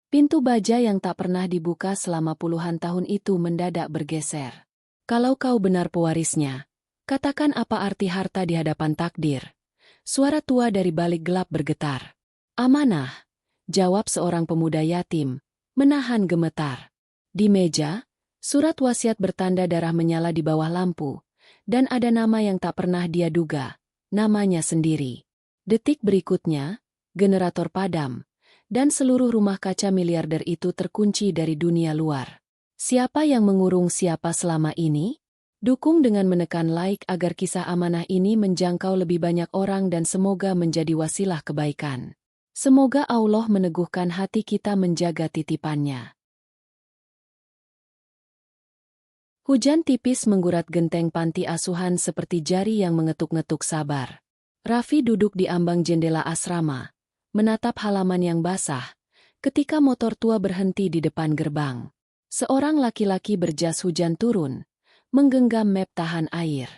Pintu baja yang tak pernah dibuka selama puluhan tahun itu mendadak bergeser. Kalau kau benar pewarisnya, katakan apa arti harta di hadapan takdir. Suara tua dari balik gelap bergetar. Amanah, jawab seorang pemuda yatim, menahan gemetar. Di meja, surat wasiat bertanda darah menyala di bawah lampu, dan ada nama yang tak pernah dia duga, namanya sendiri. Detik berikutnya, generator padam, dan seluruh rumah kaca miliarder itu terkunci dari dunia luar. Siapa yang mengurung siapa selama ini? Dukung dengan menekan like agar kisah amanah ini menjangkau lebih banyak orang dan semoga menjadi wasilah kebaikan. Semoga Allah meneguhkan hati kita menjaga titipannya. Hujan tipis menggurat genteng panti asuhan seperti jari yang mengetuk-ngetuk sabar. Raffi duduk di ambang jendela asrama, menatap halaman yang basah, ketika motor tua berhenti di depan gerbang. Seorang laki-laki berjas hujan turun, menggenggam map tahan air.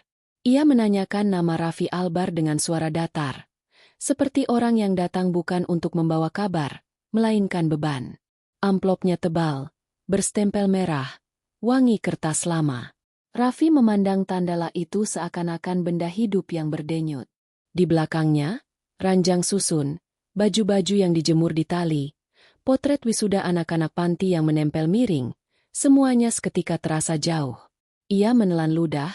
Ia menanyakan nama Raffi Albar dengan suara datar, seperti orang yang datang bukan untuk membawa kabar, melainkan beban. Amplopnya tebal, berstempel merah, wangi kertas lama. Raffi memandang tandala itu seakan-akan benda hidup yang berdenyut. Di belakangnya, ranjang susun, baju-baju yang dijemur di tali, potret wisuda anak-anak panti yang menempel miring, semuanya seketika terasa jauh. Ia menelan ludah,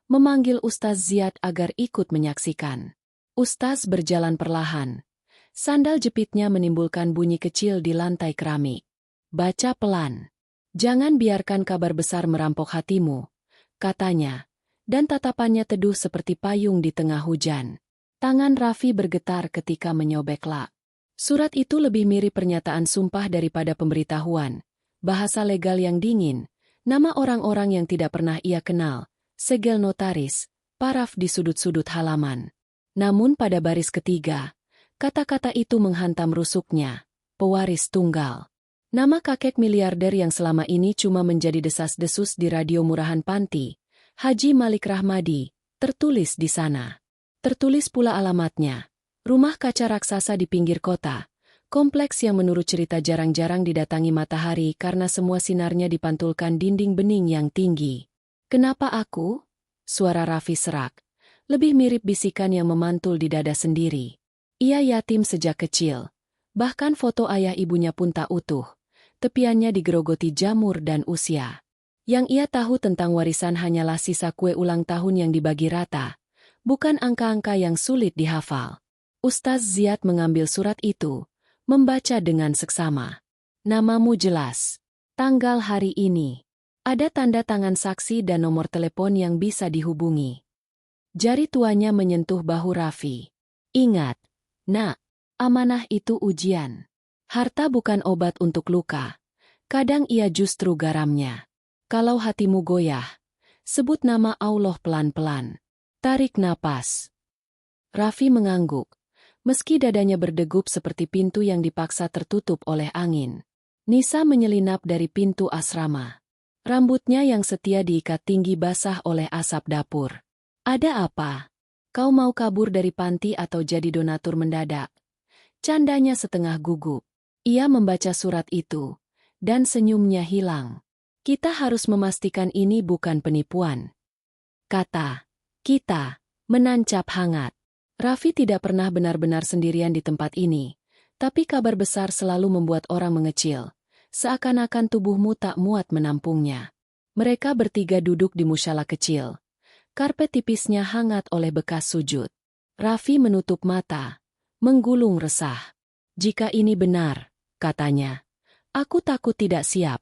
memanggil Ustaz Ziyad agar ikut menyaksikan. Ustaz berjalan perlahan. Sandal jepitnya menimbulkan bunyi kecil di lantai keramik. Baca pelan. Jangan biarkan kabar besar merampok hatimu, katanya, dan tatapannya teduh seperti payung di tengah hujan. Tangan Raffi bergetar ketika menyobek lak. Surat itu lebih mirip pernyataan sumpah daripada pemberitahuan. Bahasa legal yang dingin, nama orang-orang yang tidak pernah ia kenal, segel notaris, paraf di sudut-sudut halaman. Namun pada baris ketiga, kata-kata itu menghantam rusuknya, pewaris tunggal. Nama kakek miliarder yang selama ini cuma menjadi desas-desus di radio murahan panti, Haji Malik Rahmadi, tertulis di sana. Tertulis pula alamatnya, rumah kaca raksasa di pinggir kota, kompleks yang menurut cerita jarang-jarang didatangi matahari karena semua sinarnya dipantulkan dinding bening yang tinggi. Kenapa aku? Suara Raffi serak, lebih mirip bisikan yang memantul di dada sendiri. Ia yatim sejak kecil, bahkan foto ayah ibunya pun tak utuh, tepiannya digerogoti jamur dan usia. Yang ia tahu tentang warisan hanyalah sisa kue ulang tahun yang dibagi rata, bukan angka-angka yang sulit dihafal. Ustaz Ziyad mengambil surat itu, membaca dengan seksama. Namamu jelas. Tanggal hari ini. Ada tanda tangan saksi dan nomor telepon yang bisa dihubungi. Jari tuanya menyentuh bahu Raffi. Ingat, nak, amanah itu ujian. Harta bukan obat untuk luka. Kadang ia justru garamnya. Kalau hatimu goyah, sebut nama Allah pelan-pelan. Tarik napas. Raffi mengangguk, meski dadanya berdegup seperti pintu yang dipaksa tertutup oleh angin. Nisa menyelinap dari pintu asrama. Rambutnya yang setia diikat tinggi basah oleh asap dapur. Ada apa? Kau mau kabur dari panti atau jadi donatur mendadak? Candanya setengah gugup. Ia membaca surat itu, dan senyumnya hilang. Kita harus memastikan ini bukan penipuan. Kata kita menancap hangat. Raffi tidak pernah benar-benar sendirian di tempat ini, tapi kabar besar selalu membuat orang mengecil, seakan-akan tubuhmu tak muat menampungnya. Mereka bertiga duduk di musyalah kecil. Karpet tipisnya hangat oleh bekas sujud. Raffi menutup mata, menggulung resah. Jika ini benar, katanya, aku takut tidak siap.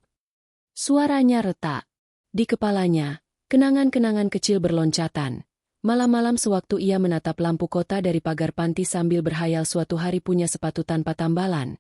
Suaranya retak. Di kepalanya, kenangan-kenangan kecil berloncatan. Malam-malam sewaktu ia menatap lampu kota dari pagar panti sambil berhayal suatu hari punya sepatu tanpa tambalan.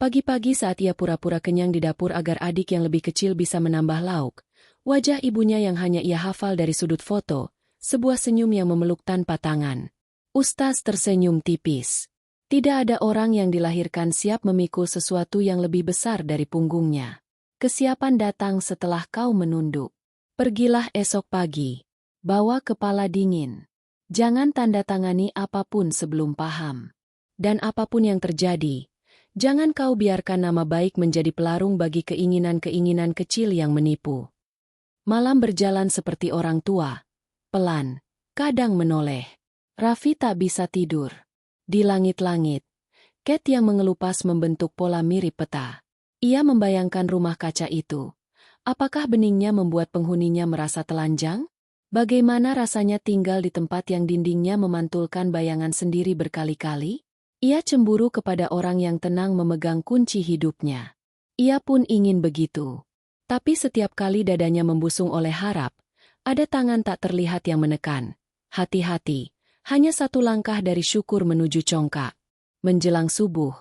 Pagi-pagi saat ia pura-pura kenyang di dapur agar adik yang lebih kecil bisa menambah lauk. Wajah ibunya yang hanya ia hafal dari sudut foto, sebuah senyum yang memeluk tanpa tangan. Ustaz tersenyum tipis. Tidak ada orang yang dilahirkan siap memikul sesuatu yang lebih besar dari punggungnya. Kesiapan datang setelah kau menunduk. Pergilah esok pagi. Bawa kepala dingin. Jangan tanda tangani apapun sebelum paham. Dan apapun yang terjadi, Jangan kau biarkan nama baik menjadi pelarung bagi keinginan-keinginan kecil yang menipu. Malam berjalan seperti orang tua. Pelan, kadang menoleh. Raffi tak bisa tidur. Di langit-langit, Cat yang mengelupas membentuk pola mirip peta. Ia membayangkan rumah kaca itu. Apakah beningnya membuat penghuninya merasa telanjang? Bagaimana rasanya tinggal di tempat yang dindingnya memantulkan bayangan sendiri berkali-kali? Ia cemburu kepada orang yang tenang memegang kunci hidupnya. Ia pun ingin begitu. Tapi setiap kali dadanya membusung oleh harap, ada tangan tak terlihat yang menekan. Hati-hati, hanya satu langkah dari syukur menuju congkak. Menjelang subuh,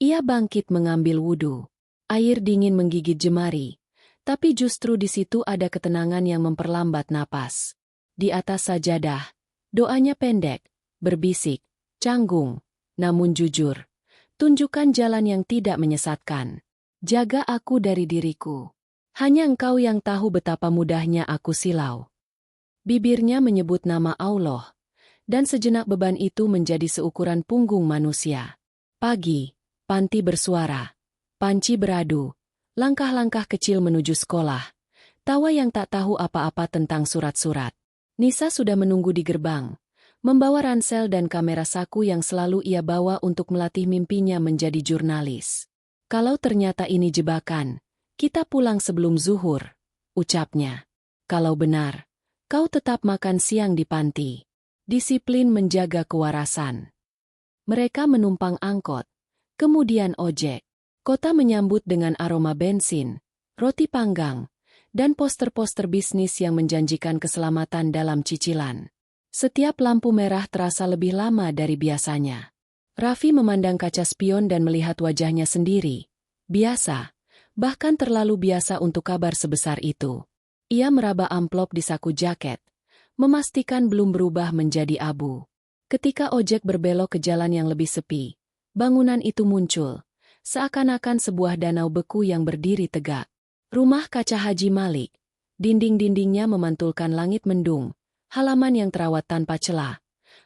ia bangkit mengambil wudhu. Air dingin menggigit jemari, tapi justru di situ ada ketenangan yang memperlambat napas. Di atas sajadah, doanya pendek, berbisik, canggung, namun jujur. Tunjukkan jalan yang tidak menyesatkan. Jaga aku dari diriku. Hanya engkau yang tahu betapa mudahnya aku silau. Bibirnya menyebut nama Allah, dan sejenak beban itu menjadi seukuran punggung manusia. Pagi, panti bersuara. Panci beradu, langkah-langkah kecil menuju sekolah, tawa yang tak tahu apa-apa tentang surat-surat. Nisa sudah menunggu di gerbang, membawa ransel dan kamera saku yang selalu ia bawa untuk melatih mimpinya menjadi jurnalis. Kalau ternyata ini jebakan, kita pulang sebelum zuhur, ucapnya. Kalau benar, kau tetap makan siang di panti. Disiplin menjaga kewarasan. Mereka menumpang angkot, kemudian ojek. Kota menyambut dengan aroma bensin, roti panggang, dan poster-poster bisnis yang menjanjikan keselamatan dalam cicilan. Setiap lampu merah terasa lebih lama dari biasanya. Raffi memandang kaca spion dan melihat wajahnya sendiri. Biasa, bahkan terlalu biasa untuk kabar sebesar itu. Ia meraba amplop di saku jaket, memastikan belum berubah menjadi abu. Ketika ojek berbelok ke jalan yang lebih sepi, bangunan itu muncul. Seakan-akan sebuah danau beku yang berdiri tegak. Rumah kaca Haji Malik. Dinding-dindingnya memantulkan langit mendung, halaman yang terawat tanpa celah.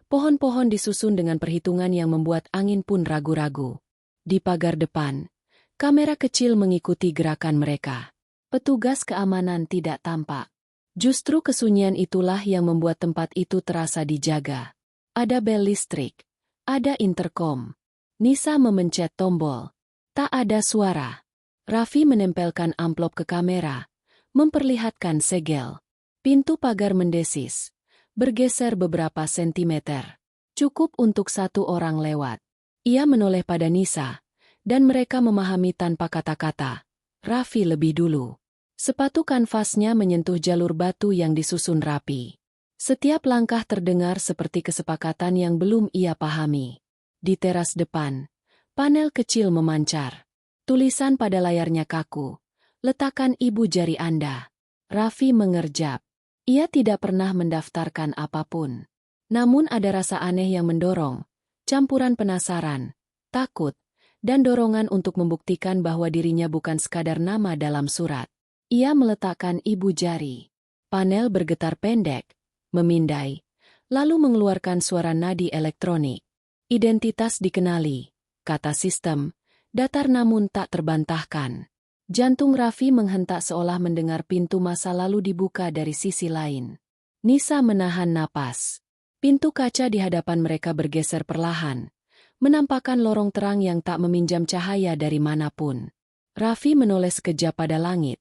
Pohon-pohon disusun dengan perhitungan yang membuat angin pun ragu-ragu. Di pagar depan, kamera kecil mengikuti gerakan mereka. Petugas keamanan tidak tampak. Justru kesunyian itulah yang membuat tempat itu terasa dijaga. Ada bel listrik, ada interkom. Nisa memencet tombol. Tak ada suara. Raffi menempelkan amplop ke kamera, memperlihatkan segel. Pintu pagar mendesis, bergeser beberapa sentimeter. Cukup untuk satu orang lewat. Ia menoleh pada Nisa, dan mereka memahami tanpa kata-kata. Raffi lebih dulu. Sepatu kanvasnya menyentuh jalur batu yang disusun rapi. Setiap langkah terdengar seperti kesepakatan yang belum ia pahami. Di teras depan, panel kecil memancar. Tulisan pada layarnya kaku. Letakkan ibu jari Anda. Raffi mengerjap. Ia tidak pernah mendaftarkan apapun. Namun ada rasa aneh yang mendorong. Campuran penasaran, takut, dan dorongan untuk membuktikan bahwa dirinya bukan sekadar nama dalam surat. Ia meletakkan ibu jari. Panel bergetar pendek, memindai, lalu mengeluarkan suara nadi elektronik. Identitas dikenali. Kata sistem, datar namun tak terbantahkan. Jantung Raffi menghentak seolah mendengar pintu masa lalu dibuka dari sisi lain. Nisa menahan napas. Pintu kaca di hadapan mereka bergeser perlahan, menampakkan lorong terang yang tak meminjam cahaya dari manapun. Raffi menoleh sekejap pada langit,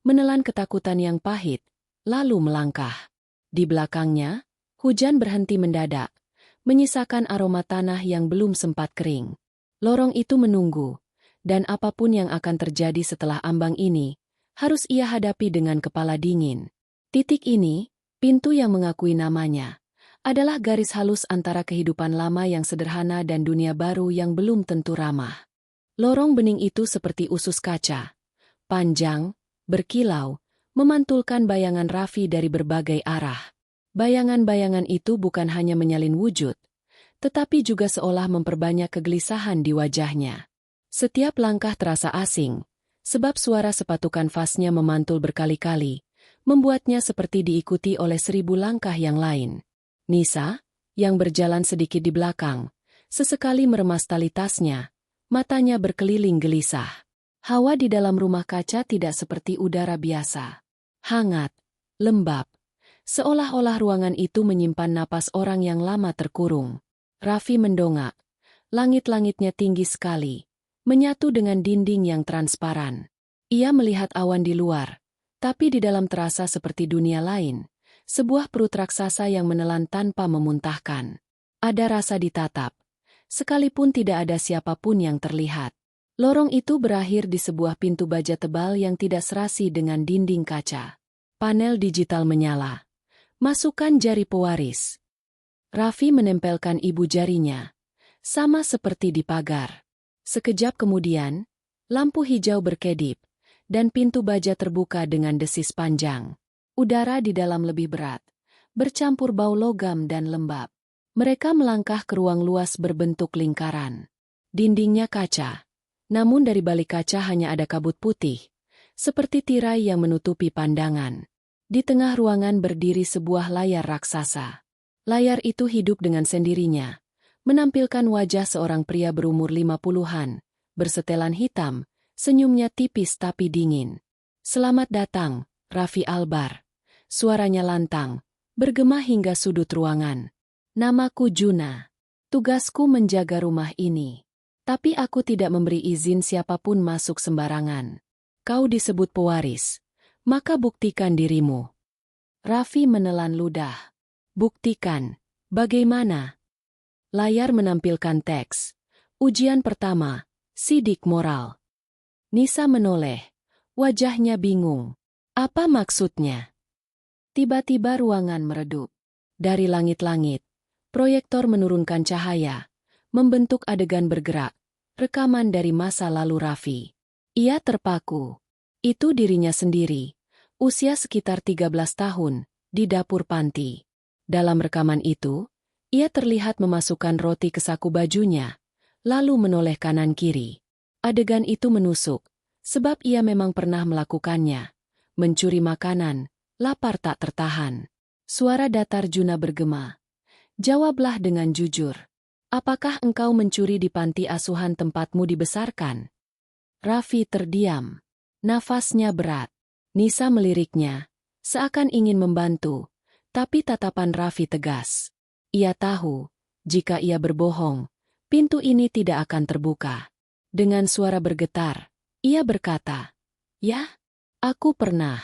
menelan ketakutan yang pahit, lalu melangkah. Di belakangnya, hujan berhenti mendadak, menyisakan aroma tanah yang belum sempat kering. Lorong itu menunggu, dan apapun yang akan terjadi setelah ambang ini, harus ia hadapi dengan kepala dingin. Titik ini, pintu yang mengakui namanya, adalah garis halus antara kehidupan lama yang sederhana dan dunia baru yang belum tentu ramah. Lorong bening itu seperti usus kaca. Panjang, berkilau, memantulkan bayangan Raffi dari berbagai arah. Bayangan-bayangan itu bukan hanya menyalin wujud, tetapi juga seolah memperbanyak kegelisahan di wajahnya. Setiap langkah terasa asing, sebab suara sepatu kanvasnya memantul berkali-kali, membuatnya seperti diikuti oleh 1000 langkah yang lain. Nisa, yang berjalan sedikit di belakang, sesekali meremas tali tasnya, Matanya berkeliling gelisah. Hawa di dalam rumah kaca tidak seperti udara biasa. Hangat, lembab. Seolah-olah ruangan itu menyimpan napas orang yang lama terkurung. Raffi mendongak. Langit-langitnya tinggi sekali, menyatu dengan dinding yang transparan. Ia melihat awan di luar, tapi di dalam terasa seperti dunia lain. Sebuah perut raksasa yang menelan tanpa memuntahkan. Ada rasa ditatap. Sekalipun tidak ada siapapun yang terlihat. Lorong itu berakhir di sebuah pintu baja tebal yang tidak serasi dengan dinding kaca. Panel digital menyala. Masukkan jari pewaris. Raffi menempelkan ibu jarinya. Sama seperti di pagar. Sekejap kemudian, lampu hijau berkedip, dan pintu baja terbuka dengan desis panjang. Udara di dalam lebih berat, bercampur bau logam dan lembab. Mereka melangkah ke ruang luas berbentuk lingkaran. Dindingnya kaca. Namun dari balik kaca hanya ada kabut putih, seperti tirai yang menutupi pandangan. Di tengah ruangan berdiri sebuah layar raksasa. Layar itu hidup dengan sendirinya, menampilkan wajah seorang pria berumur 50-an, bersetelan hitam, senyumnya tipis tapi dingin. "Selamat datang, Raffi Albar." Suaranya lantang, bergema hingga sudut ruangan. "Namaku Juna. Tugasku menjaga rumah ini. Tapi aku tidak memberi izin siapapun masuk sembarangan. Kau disebut pewaris, maka buktikan dirimu." Raffi menelan ludah. "Buktikan. Bagaimana?" Layar menampilkan teks. "Ujian pertama, sidik moral." Nisa menoleh. Wajahnya bingung. Apa maksudnya? Tiba-tiba ruangan meredup. Dari langit-langit, proyektor menurunkan cahaya, membentuk adegan bergerak, rekaman dari masa lalu Raffi. Ia terpaku. Itu dirinya sendiri, usia sekitar 13 tahun, di dapur panti. Dalam rekaman itu, ia terlihat memasukkan roti ke saku bajunya, lalu menoleh kanan-kiri. Adegan itu menusuk, sebab ia memang pernah melakukannya. Mencuri makanan, lapar tak tertahan. Suara datar Juna bergema. "Jawablah dengan jujur. Apakah engkau mencuri di panti asuhan tempatmu dibesarkan?" Raffi terdiam. Nafasnya berat. Nisa meliriknya, seakan ingin membantu, tapi tatapan Raffi tegas. Ia tahu, jika ia berbohong, pintu ini tidak akan terbuka. Dengan suara bergetar, ia berkata, "Ya, aku pernah.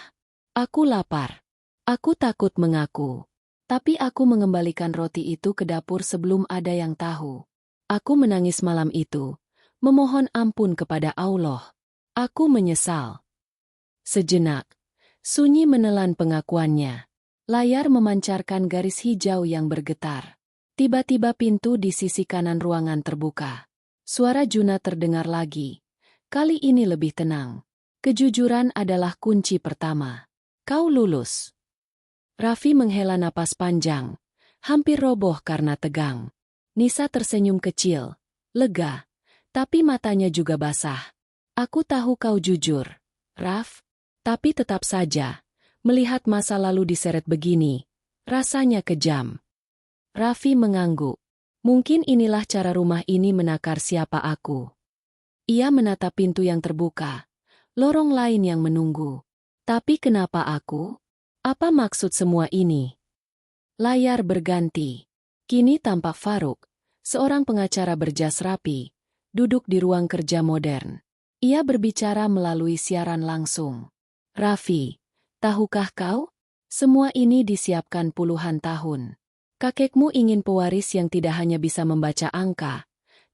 Aku lapar. Aku takut mengaku. Tapi aku mengembalikan roti itu ke dapur sebelum ada yang tahu. Aku menangis malam itu, memohon ampun kepada Allah. Aku menyesal." Sejenak, sunyi menelan pengakuannya. Layar memancarkan garis hijau yang bergetar. Tiba-tiba pintu di sisi kanan ruangan terbuka. Suara Juna terdengar lagi. Kali ini lebih tenang. "Kejujuran adalah kunci pertama. Kau lulus." Raffi menghela napas panjang, hampir roboh karena tegang. Nisa tersenyum kecil, lega, tapi matanya juga basah. "Aku tahu kau jujur, Raff, tapi tetap saja, melihat masa lalu diseret begini, rasanya kejam." Raffi mengangguk. Mungkin inilah cara rumah ini menakar siapa aku. Ia menatap pintu yang terbuka, lorong lain yang menunggu. Tapi kenapa aku? Apa maksud semua ini? Layar berganti. Kini tampak Faruk, seorang pengacara berjas rapi, duduk di ruang kerja modern. Ia berbicara melalui siaran langsung. "Raffi, tahukah kau? Semua ini disiapkan puluhan tahun. Kakekmu ingin pewaris yang tidak hanya bisa membaca angka,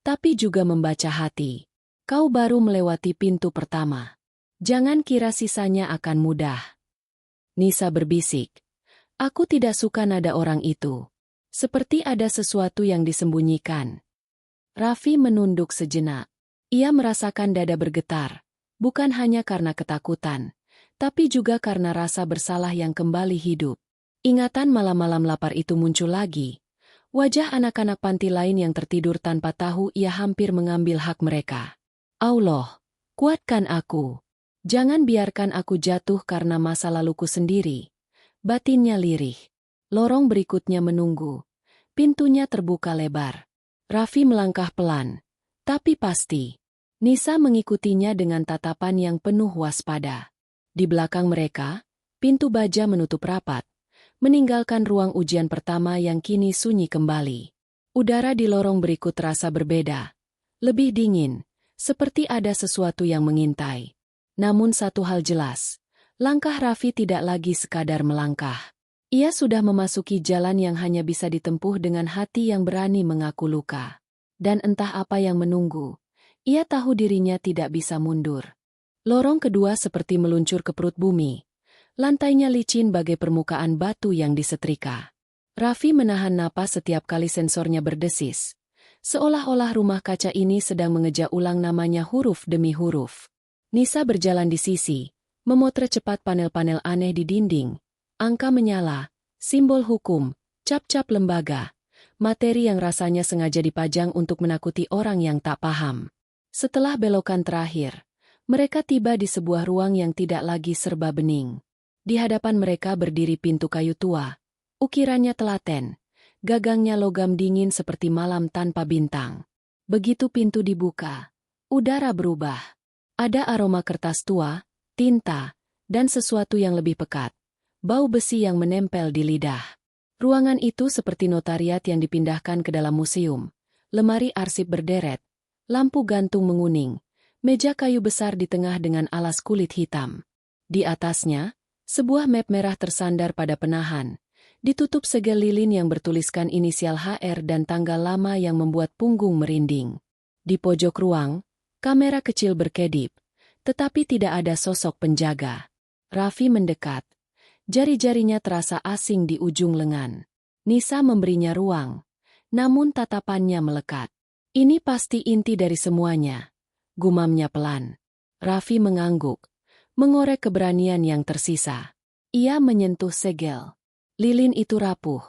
tapi juga membaca hati. Kau baru melewati pintu pertama. Jangan kira sisanya akan mudah." Nisa berbisik. "Aku tidak suka nada orang itu. Seperti ada sesuatu yang disembunyikan." Raffi menunduk sejenak. Ia merasakan dada bergetar, bukan hanya karena ketakutan, tapi juga karena rasa bersalah yang kembali hidup. Ingatan malam-malam lapar itu muncul lagi. Wajah anak-anak panti lain yang tertidur tanpa tahu ia hampir mengambil hak mereka. "Allah, kuatkan aku. Jangan biarkan aku jatuh karena masa laluku sendiri." Batinnya lirih. Lorong berikutnya menunggu. Pintunya terbuka lebar. Raffi melangkah pelan, tapi pasti. Nisa mengikutinya dengan tatapan yang penuh waspada. Di belakang mereka, pintu baja menutup rapat, meninggalkan ruang ujian pertama yang kini sunyi kembali. Udara di lorong berikut terasa berbeda. Lebih dingin, seperti ada sesuatu yang mengintai. Namun satu hal jelas, langkah Raffi tidak lagi sekadar melangkah. Ia sudah memasuki jalan yang hanya bisa ditempuh dengan hati yang berani mengaku luka. Dan entah apa yang menunggu, ia tahu dirinya tidak bisa mundur. Lorong kedua seperti meluncur ke perut bumi. Lantainya licin bagai permukaan batu yang disetrika. Raffi menahan napas setiap kali sensornya berdesis. Seolah-olah rumah kaca ini sedang mengeja ulang namanya huruf demi huruf. Nisa berjalan di sisi, memotret cepat panel-panel aneh di dinding. Angka menyala, simbol hukum, cap-cap lembaga, materi yang rasanya sengaja dipajang untuk menakuti orang yang tak paham. Setelah belokan terakhir, mereka tiba di sebuah ruang yang tidak lagi serba bening. Di hadapan mereka berdiri pintu kayu tua. Ukirannya telaten, gagangnya logam dingin seperti malam tanpa bintang. Begitu pintu dibuka, udara berubah. Ada aroma kertas tua, tinta, dan sesuatu yang lebih pekat. Bau besi yang menempel di lidah. Ruangan itu seperti notariat yang dipindahkan ke dalam museum. Lemari arsip berderet, lampu gantung menguning, meja kayu besar di tengah dengan alas kulit hitam. Di atasnya, sebuah map merah tersandar pada penahan, ditutup segel lilin yang bertuliskan inisial HR dan tanggal lama yang membuat punggung merinding. Di pojok ruang, kamera kecil berkedip, tetapi tidak ada sosok penjaga. Raffi mendekat. Jari-jarinya terasa asing di ujung lengan. Nisa memberinya ruang, namun tatapannya melekat. Ini pasti inti dari semuanya, gumamnya pelan. Raffi mengangguk, mengorek keberanian yang tersisa. Ia menyentuh segel. Lilin itu rapuh.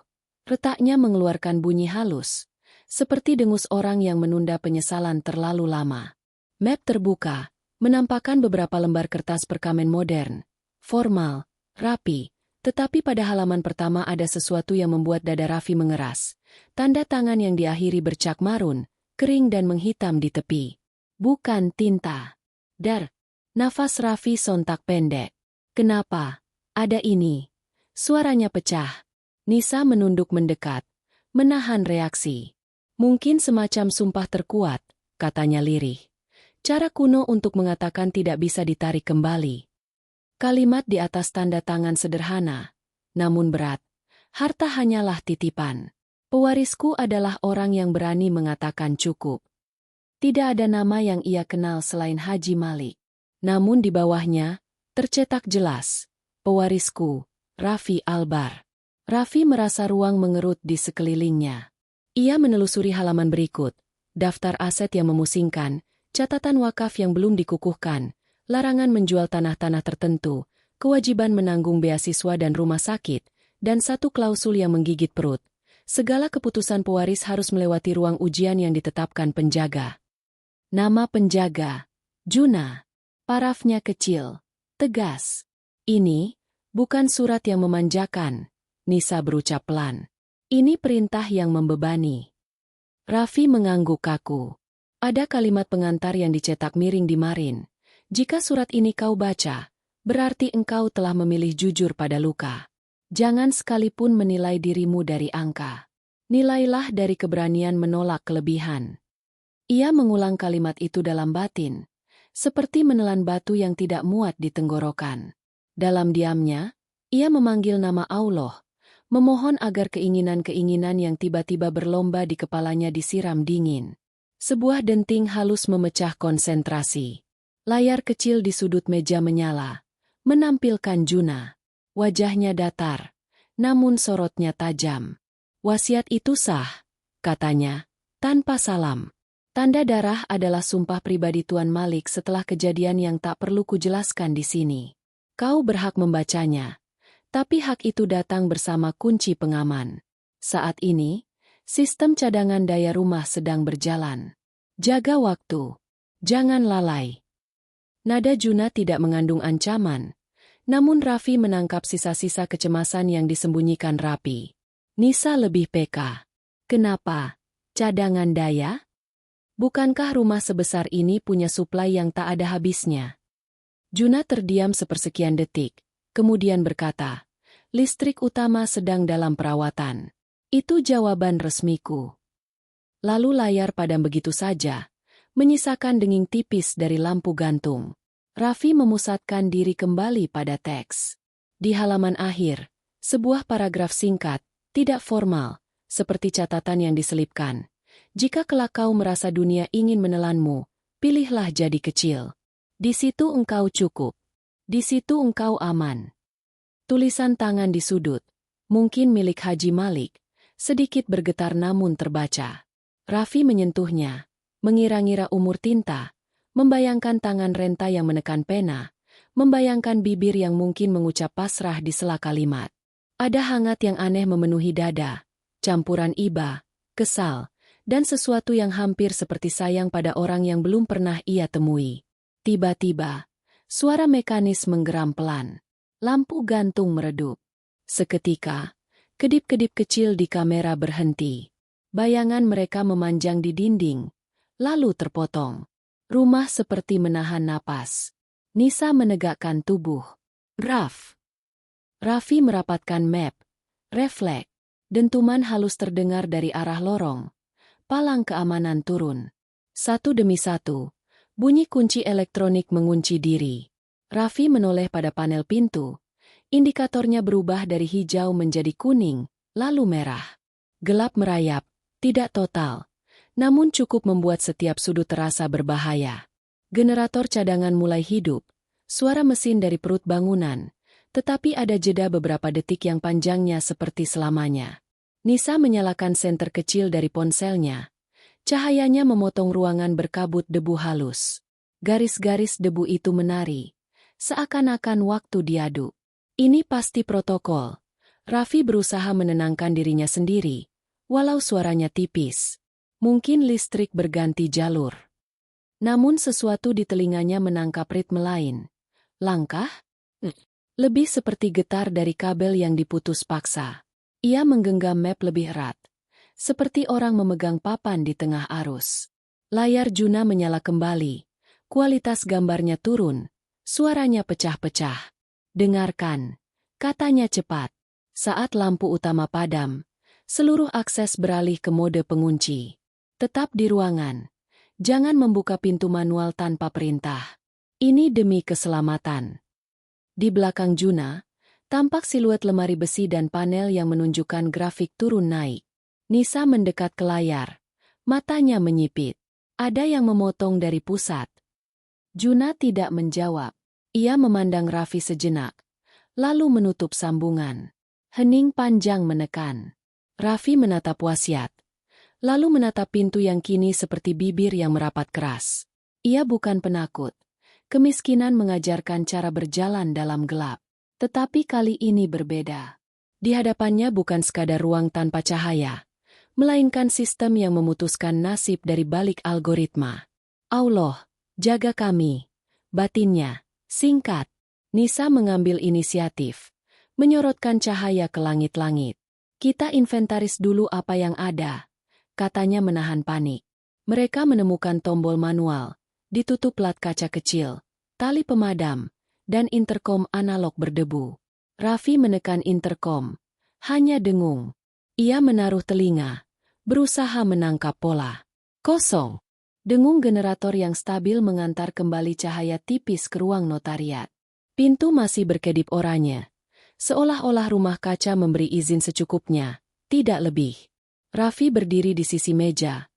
Retaknya mengeluarkan bunyi halus, seperti dengus orang yang menunda penyesalan terlalu lama. Map terbuka, menampakkan beberapa lembar kertas perkamen modern, formal, rapi, tetapi pada halaman pertama ada sesuatu yang membuat dada Raffi mengeras. Tanda tangan yang diakhiri bercak marun, kering dan menghitam di tepi. Bukan tinta. Dar. Nafas Raffi sontak pendek. Kenapa? Ada ini. Suaranya pecah. Nisa menunduk mendekat, menahan reaksi. Mungkin semacam sumpah terkuat, katanya lirih. Cara kuno untuk mengatakan tidak bisa ditarik kembali. Kalimat di atas tanda tangan sederhana, namun berat. Harta hanyalah titipan. Pewarisku adalah orang yang berani mengatakan cukup. Tidak ada nama yang ia kenal selain Haji Malik. Namun di bawahnya, tercetak jelas. Pewarisku, Raffi Albar. Raffi merasa ruang mengerut di sekelilingnya. Ia menelusuri halaman berikut. Daftar aset yang memusingkan, catatan wakaf yang belum dikukuhkan, larangan menjual tanah-tanah tertentu, kewajiban menanggung beasiswa dan rumah sakit, dan satu klausul yang menggigit perut. Segala keputusan pewaris harus melewati ruang ujian yang ditetapkan penjaga. Nama penjaga, Juna. Parafnya kecil, tegas. Ini, bukan surat yang memanjakan, Nisa berucap pelan. Ini perintah yang membebani. Raffi mengangguk kaku. Ada kalimat pengantar yang dicetak miring di marin. Jika surat ini kau baca, berarti engkau telah memilih jujur pada luka. Jangan sekalipun menilai dirimu dari angka. Nilailah dari keberanian menolak kelebihan. Ia mengulang kalimat itu dalam batin, seperti menelan batu yang tidak muat di tenggorokan. Dalam diamnya, ia memanggil nama Allah, memohon agar keinginan-keinginan yang tiba-tiba berlomba di kepalanya disiram dingin. Sebuah denting halus memecah konsentrasi. Layar kecil di sudut meja menyala, menampilkan Juna. Wajahnya datar, namun sorotnya tajam. Wasiat itu sah, katanya, tanpa salam. Tanda darah adalah sumpah pribadi Tuan Malik setelah kejadian yang tak perlu kujelaskan di sini. Kau berhak membacanya, tapi hak itu datang bersama kunci pengaman. Saat ini, sistem cadangan daya rumah sedang berjalan. Jaga waktu. Jangan lalai. Nada Juna tidak mengandung ancaman, namun Raffi menangkap sisa-sisa kecemasan yang disembunyikan rapi. Nisa lebih peka. Kenapa? Cadangan daya? Bukankah rumah sebesar ini punya suplai yang tak ada habisnya? Juna terdiam sepersekian detik, kemudian berkata, listrik utama sedang dalam perawatan. Itu jawaban resmiku. Lalu layar padam begitu saja, menyisakan denging tipis dari lampu gantung. Raffi memusatkan diri kembali pada teks. Di halaman akhir, sebuah paragraf singkat, tidak formal, seperti catatan yang diselipkan. Jika kelak kau merasa dunia ingin menelanmu, pilihlah jadi kecil. Di situ engkau cukup. Di situ engkau aman. Tulisan tangan di sudut, mungkin milik Haji Malik, sedikit bergetar namun terbaca. Raffi menyentuhnya, mengira-ngira umur tinta, membayangkan tangan renta yang menekan pena, membayangkan bibir yang mungkin mengucap pasrah di sela kalimat. Ada hangat yang aneh memenuhi dada, campuran iba, kesal, dan sesuatu yang hampir seperti sayang pada orang yang belum pernah ia temui. Tiba-tiba, suara mekanis menggeram pelan. Lampu gantung meredup. Seketika, kedip-kedip kecil di kamera berhenti. Bayangan mereka memanjang di dinding, lalu terpotong. Rumah seperti menahan napas. Nisa menegakkan tubuh. Raffi merapatkan map. Refleks. Dentuman halus terdengar dari arah lorong. Palang keamanan turun. Satu demi satu, bunyi kunci elektronik mengunci diri. Raffi menoleh pada panel pintu. Indikatornya berubah dari hijau menjadi kuning, lalu merah. Gelap merayap, tidak total, namun cukup membuat setiap sudut terasa berbahaya. Generator cadangan mulai hidup, suara mesin dari perut bangunan, tetapi ada jeda beberapa detik yang panjangnya seperti selamanya. Nisa menyalakan senter kecil dari ponselnya. Cahayanya memotong ruangan berkabut debu halus. Garis-garis debu itu menari, seakan-akan waktu diaduk. Ini pasti protokol. Raffi berusaha menenangkan dirinya sendiri, walau suaranya tipis. Mungkin listrik berganti jalur. Namun sesuatu di telinganya menangkap ritme lain. Langkah? Lebih seperti getar dari kabel yang diputus paksa. Ia menggenggam map lebih erat, seperti orang memegang papan di tengah arus. Layar Juna menyala kembali, kualitas gambarnya turun, suaranya pecah-pecah. Dengarkan, katanya cepat. Saat lampu utama padam, seluruh akses beralih ke mode pengunci. Tetap di ruangan. Jangan membuka pintu manual tanpa perintah. Ini demi keselamatan. Di belakang Juna, tampak siluet lemari besi dan panel yang menunjukkan grafik turun naik. Nisa mendekat ke layar. Matanya menyipit. Ada yang memotong dari pusat. Juna tidak menjawab. Ia memandang Raffi sejenak, lalu menutup sambungan. Hening panjang menekan. Raffi menatap wasiat, lalu menatap pintu yang kini seperti bibir yang merapat keras. Ia bukan penakut. Kemiskinan mengajarkan cara berjalan dalam gelap. Tetapi kali ini berbeda. Di hadapannya bukan sekadar ruang tanpa cahaya, melainkan sistem yang memutuskan nasib dari balik algoritma. Allah, jaga kami. Batinnya, singkat. Nisa mengambil inisiatif, menyorotkan cahaya ke langit-langit. Kita inventaris dulu apa yang ada, katanya menahan panik. Mereka menemukan tombol manual, ditutup plat kaca kecil, tali pemadam, dan interkom analog berdebu. Raffi menekan interkom. Hanya dengung. Ia menaruh telinga, berusaha menangkap pola. Kosong. Dengung generator yang stabil mengantar kembali cahaya tipis ke ruang notariat. Pintu masih berkedip oranye. Seolah-olah rumah kaca memberi izin secukupnya, tidak lebih. Raffi berdiri di sisi meja.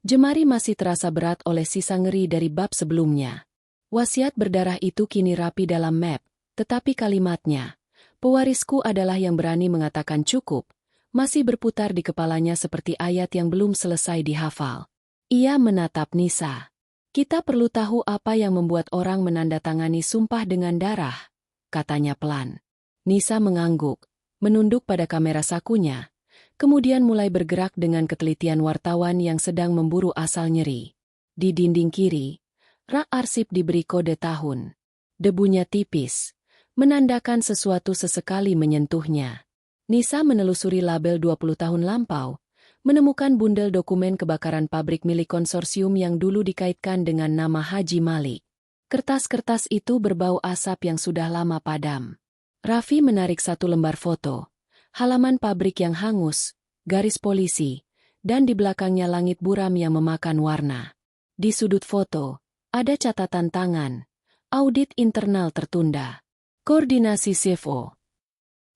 Jemari masih terasa berat oleh sisa ngeri dari bab sebelumnya. Wasiat berdarah itu kini rapi dalam map, tetapi kalimatnya, pewarisku adalah yang berani mengatakan cukup, masih berputar di kepalanya seperti ayat yang belum selesai dihafal. Ia menatap Nisa. Kita perlu tahu apa yang membuat orang menandatangani sumpah dengan darah, katanya pelan. Nisa mengangguk, menunduk pada kamera sakunya, kemudian mulai bergerak dengan ketelitian wartawan yang sedang memburu asal nyeri. Di dinding kiri, rak arsip diberi kode tahun. Debunya tipis, menandakan sesuatu sesekali menyentuhnya. Nisa menelusuri label 20 tahun lampau, menemukan bundel dokumen kebakaran pabrik milik konsorsium yang dulu dikaitkan dengan nama Haji Malik. Kertas-kertas itu berbau asap yang sudah lama padam. Raffi menarik satu lembar foto. Halaman pabrik yang hangus, garis polisi, dan di belakangnya langit buram yang memakan warna. Di sudut foto, ada catatan tangan. Audit internal tertunda. Koordinasi CFO.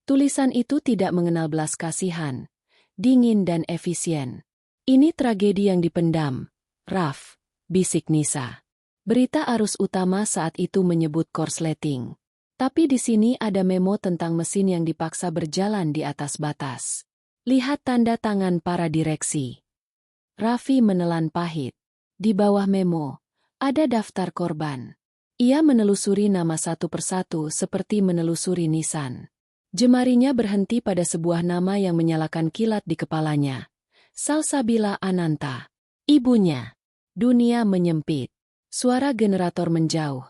Tulisan itu tidak mengenal belas kasihan. Dingin dan efisien. Ini tragedi yang dipendam. Raf, bisik Nisa. Berita arus utama saat itu menyebut korsleting. Tapi di sini ada memo tentang mesin yang dipaksa berjalan di atas batas. Lihat tanda tangan para direksi. Raffi menelan pahit. Di bawah memo, ada daftar korban. Ia menelusuri nama satu persatu seperti menelusuri nisan. Jemarinya berhenti pada sebuah nama yang menyalakan kilat di kepalanya. Salsabila Ananta. Ibunya. Dunia menyempit. Suara generator menjauh,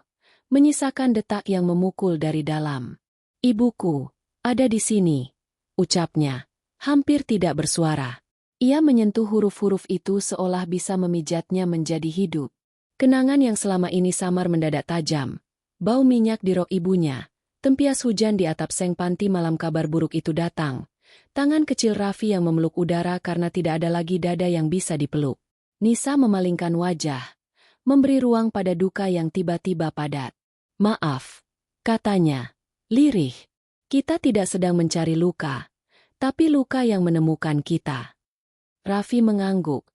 menyisakan detak yang memukul dari dalam. Ibuku, ada di sini, ucapnya, hampir tidak bersuara. Ia menyentuh huruf-huruf itu seolah bisa memijatnya menjadi hidup. Kenangan yang selama ini samar mendadak tajam. Bau minyak di rok ibunya. Tempias hujan di atap seng panti malam kabar buruk itu datang. Tangan kecil Raffi yang memeluk udara karena tidak ada lagi dada yang bisa dipeluk. Nisa memalingkan wajah, memberi ruang pada duka yang tiba-tiba padat. Maaf, katanya, lirih. Kita tidak sedang mencari luka, tapi luka yang menemukan kita. Raffi mengangguk,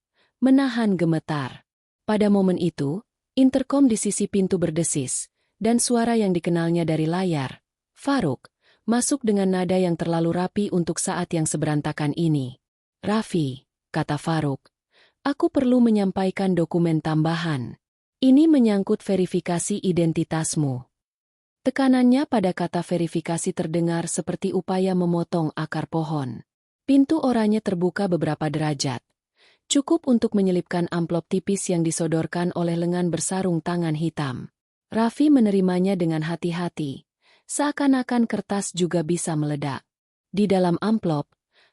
menahan gemetar. Pada momen itu, interkom di sisi pintu berdesis. Dan suara yang dikenalnya dari layar, Faruk, masuk dengan nada yang terlalu rapi untuk saat yang seberantakan ini. Raffi, kata Faruk, aku perlu menyampaikan dokumen tambahan. Ini menyangkut verifikasi identitasmu. Tekanannya pada kata verifikasi terdengar seperti upaya memotong akar pohon. Pintu oranye terbuka beberapa derajat. Cukup untuk menyelipkan amplop tipis yang disodorkan oleh lengan bersarung tangan hitam. Raffi menerimanya dengan hati-hati, seakan-akan kertas juga bisa meledak. Di dalam amplop,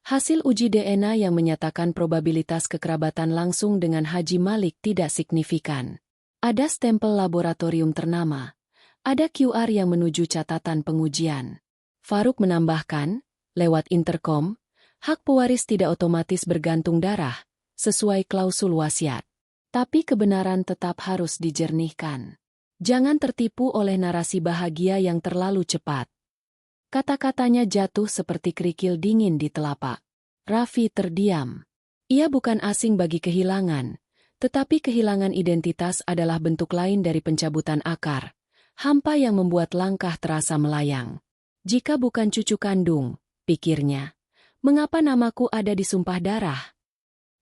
hasil uji DNA yang menyatakan probabilitas kekerabatan langsung dengan Haji Malik tidak signifikan. Ada stempel laboratorium ternama, ada QR yang menuju catatan pengujian. Faruk menambahkan, lewat interkom, hak pewaris tidak otomatis bergantung darah, sesuai klausul wasiat. Tapi kebenaran tetap harus dijernihkan. Jangan tertipu oleh narasi bahagia yang terlalu cepat. Kata-katanya jatuh seperti kerikil dingin di telapak. Raffi terdiam. Ia bukan asing bagi kehilangan, tetapi kehilangan identitas adalah bentuk lain dari pencabutan akar. Hampa yang membuat langkah terasa melayang. Jika bukan cucu kandung, pikirnya, mengapa namaku ada di sumpah darah?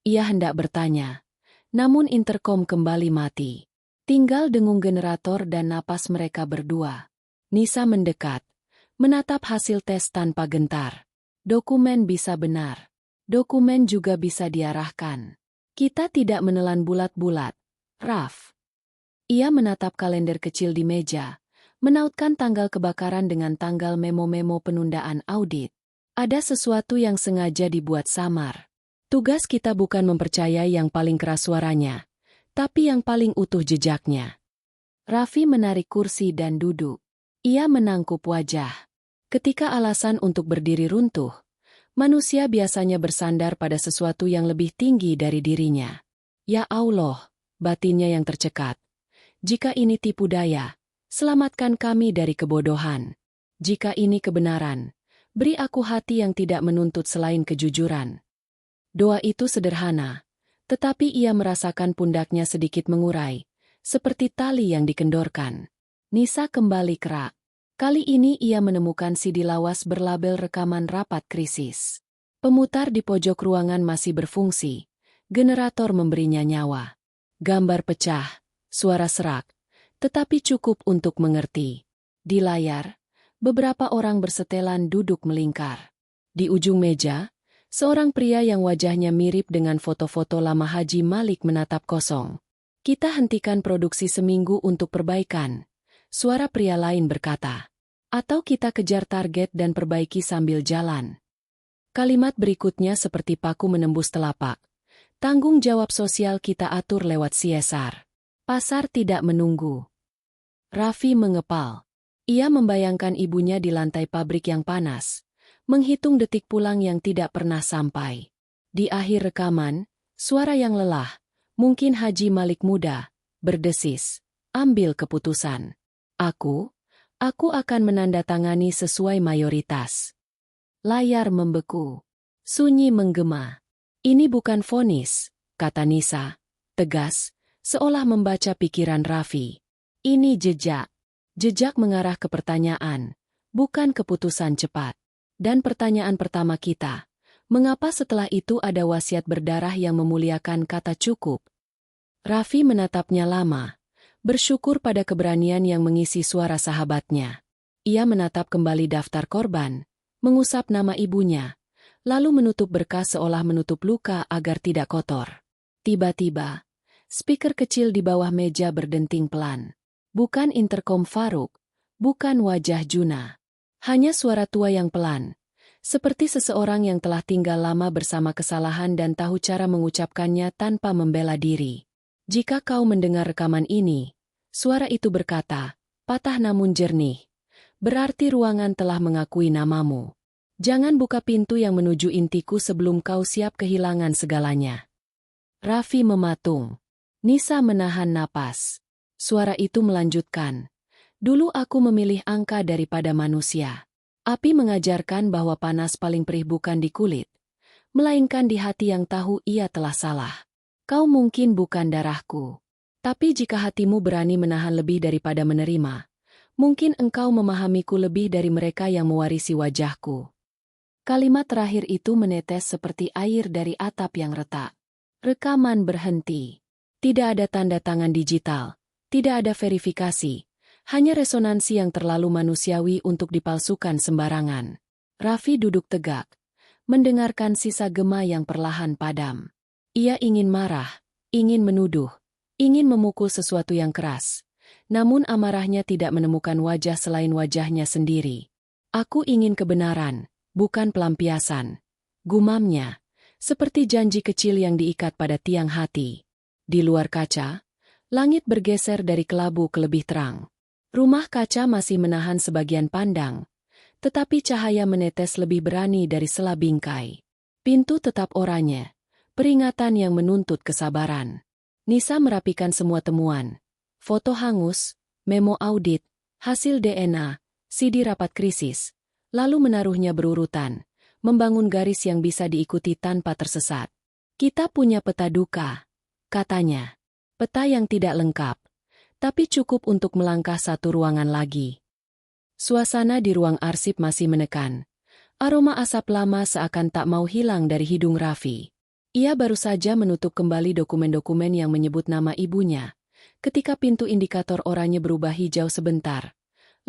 Ia hendak bertanya, namun interkom kembali mati. Tinggal dengung generator dan napas mereka berdua. Nisa mendekat, menatap hasil tes tanpa gentar. Dokumen bisa benar. Dokumen juga bisa diarahkan. Kita tidak menelan bulat-bulat. Raf. Ia menatap kalender kecil di meja, menautkan tanggal kebakaran dengan tanggal memo-memo penundaan audit. Ada sesuatu yang sengaja dibuat samar. Tugas kita bukan mempercayai yang paling keras suaranya, tapi yang paling utuh jejaknya. Raffi menarik kursi dan duduk. Ia menangkup wajah. Ketika alasan untuk berdiri runtuh, manusia biasanya bersandar pada sesuatu yang lebih tinggi dari dirinya. Ya Allah, batinnya yang tercekat. Jika ini tipu daya, selamatkan kami dari kebodohan. Jika ini kebenaran, beri aku hati yang tidak menuntut selain kejujuran. Doa itu sederhana. Tetapi ia merasakan pundaknya sedikit mengurai, seperti tali yang dikendorkan. Nisa kembali kerak. Kali ini ia menemukan CD lawas berlabel rekaman rapat krisis. Pemutar di pojok ruangan masih berfungsi. Generator memberinya nyawa. Gambar pecah, suara serak, tetapi cukup untuk mengerti. Di layar, beberapa orang bersetelan duduk melingkar. Di ujung meja, seorang pria yang wajahnya mirip dengan foto-foto lama Haji Malik menatap kosong. Kita hentikan produksi seminggu untuk perbaikan. Suara pria lain berkata. Atau kita kejar target dan perbaiki sambil jalan. Kalimat berikutnya seperti paku menembus telapak. Tanggung jawab sosial kita atur lewat CSR. Pasar tidak menunggu. Raffi mengepal. Ia membayangkan ibunya di lantai pabrik yang panas, menghitung detik pulang yang tidak pernah sampai. Di akhir rekaman, suara yang lelah, mungkin Haji Malik muda, berdesis, ambil keputusan. Aku akan menandatangani sesuai mayoritas. Layar membeku. Sunyi menggema. Ini bukan vonis, kata Nisa, tegas, seolah membaca pikiran Raffi. Ini jejak. Jejak mengarah ke pertanyaan, bukan keputusan cepat. Dan pertanyaan pertama kita, mengapa setelah itu ada wasiat berdarah yang memuliakan kata cukup? Raffi menatapnya lama, bersyukur pada keberanian yang mengisi suara sahabatnya. Ia menatap kembali daftar korban, mengusap nama ibunya, lalu menutup berkas seolah menutup luka agar tidak kotor. Tiba-tiba, speaker kecil di bawah meja berdenting pelan. Bukan interkom Faruk, bukan wajah Juna. Hanya suara tua yang pelan, seperti seseorang yang telah tinggal lama bersama kesalahan dan tahu cara mengucapkannya tanpa membela diri. Jika kau mendengar rekaman ini, suara itu berkata, patah namun jernih. Berarti ruangan telah mengakui namamu. Jangan buka pintu yang menuju intiku sebelum kau siap kehilangan segalanya. Raffi mematung. Nisa menahan napas. Suara itu melanjutkan. Dulu aku memilih angka daripada manusia. Api mengajarkan bahwa panas paling perih bukan di kulit, melainkan di hati yang tahu ia telah salah. Kau mungkin bukan darahku. Tapi jika hatimu berani menahan lebih daripada menerima, mungkin engkau memahamiku lebih dari mereka yang mewarisi wajahku. Kalimat terakhir itu menetes seperti air dari atap yang retak. Rekaman berhenti. Tidak ada tanda tangan digital, tidak ada verifikasi, hanya resonansi yang terlalu manusiawi untuk dipalsukan sembarangan. Raffi duduk tegak, mendengarkan sisa gema yang perlahan padam. Ia ingin marah, ingin menuduh, ingin memukul sesuatu yang keras. Namun amarahnya tidak menemukan wajah selain wajahnya sendiri. Aku ingin kebenaran, bukan pelampiasan. Gumamnya, seperti janji kecil yang diikat pada tiang hati. Di luar kaca, langit bergeser dari kelabu ke lebih terang. Rumah kaca masih menahan sebagian pandang, tetapi cahaya menetes lebih berani dari sela bingkai. Pintu tetap oranye, peringatan yang menuntut kesabaran. Nisa merapikan semua temuan. Foto hangus, memo audit, hasil DNA, CD rapat krisis, lalu menaruhnya berurutan, membangun garis yang bisa diikuti tanpa tersesat. Kita punya peta duka, katanya. Peta yang tidak lengkap, tapi cukup untuk melangkah satu ruangan lagi. Suasana di ruang arsip masih menekan. Aroma asap lama seakan tak mau hilang dari hidung Raffi. Ia baru saja menutup kembali dokumen-dokumen yang menyebut nama ibunya, ketika pintu indikator oranye berubah hijau sebentar,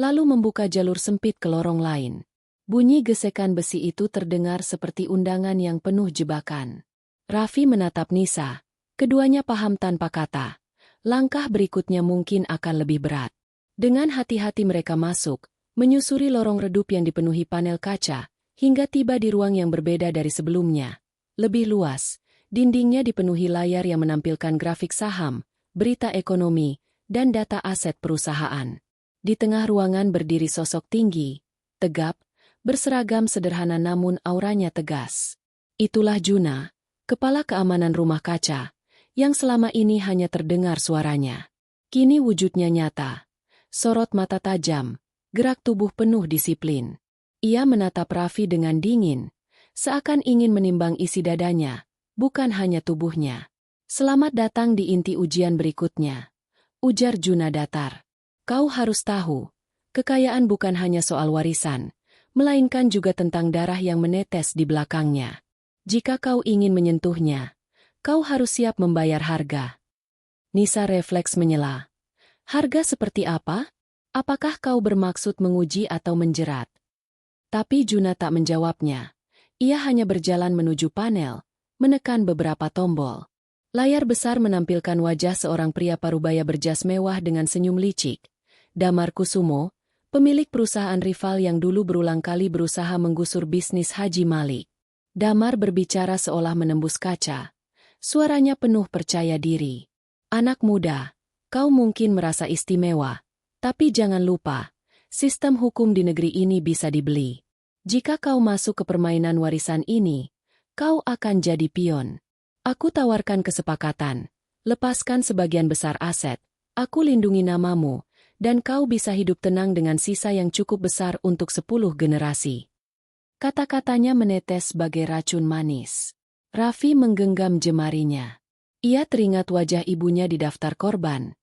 lalu membuka jalur sempit ke lorong lain. Bunyi gesekan besi itu terdengar seperti undangan yang penuh jebakan. Raffi menatap Nisa, keduanya paham tanpa kata. Langkah berikutnya mungkin akan lebih berat. Dengan hati-hati mereka masuk, menyusuri lorong redup yang dipenuhi panel kaca, hingga tiba di ruang yang berbeda dari sebelumnya. Lebih luas, dindingnya dipenuhi layar yang menampilkan grafik saham, berita ekonomi, dan data aset perusahaan. Di tengah ruangan berdiri sosok tinggi, tegap, berseragam sederhana namun auranya tegas. Itulah Juna, kepala keamanan rumah kaca, yang selama ini hanya terdengar suaranya. Kini wujudnya nyata. Sorot mata tajam, gerak tubuh penuh disiplin. Ia menatap Raffi dengan dingin, seakan ingin menimbang isi dadanya, bukan hanya tubuhnya. Selamat datang di inti ujian berikutnya, ujar Juna datar. Kau harus tahu, kekayaan bukan hanya soal warisan, melainkan juga tentang darah yang menetes di belakangnya. Jika kau ingin menyentuhnya, kau harus siap membayar harga. Nisa refleks menyela. Harga seperti apa? Apakah kau bermaksud menguji atau menjerat? Tapi Juna tak menjawabnya. Ia hanya berjalan menuju panel, menekan beberapa tombol. Layar besar menampilkan wajah seorang pria parubaya berjas mewah dengan senyum licik. Damar Kusumo, pemilik perusahaan rival yang dulu berulang kali berusaha menggusur bisnis Haji Malik. Damar berbicara seolah menembus kaca. Suaranya penuh percaya diri. Anak muda, kau mungkin merasa istimewa, tapi jangan lupa, sistem hukum di negeri ini bisa dibeli. Jika kau masuk ke permainan warisan ini, kau akan jadi pion. Aku tawarkan kesepakatan. Lepaskan sebagian besar aset, aku lindungi namamu, dan kau bisa hidup tenang dengan sisa yang cukup besar untuk 10 generasi. Kata-katanya menetes sebagai racun manis. Raffi menggenggam jemarinya. Ia teringat wajah ibunya di daftar korban.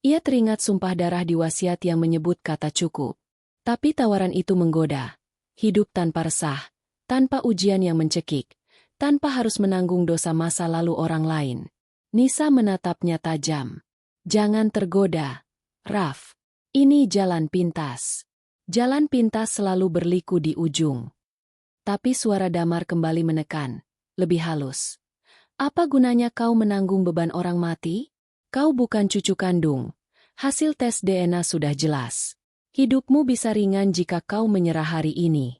Ia teringat sumpah darah di wasiat yang menyebut kata cukup. Tapi tawaran itu menggoda. Hidup tanpa resah, tanpa ujian yang mencekik, tanpa harus menanggung dosa masa lalu orang lain. Nisa menatapnya tajam. Jangan tergoda, Raf. Ini jalan pintas. Jalan pintas selalu berliku di ujung. Tapi suara Damar kembali menekan, lebih halus. Apa gunanya kau menanggung beban orang mati? Kau bukan cucu kandung. Hasil tes DNA sudah jelas. Hidupmu bisa ringan jika kau menyerah hari ini.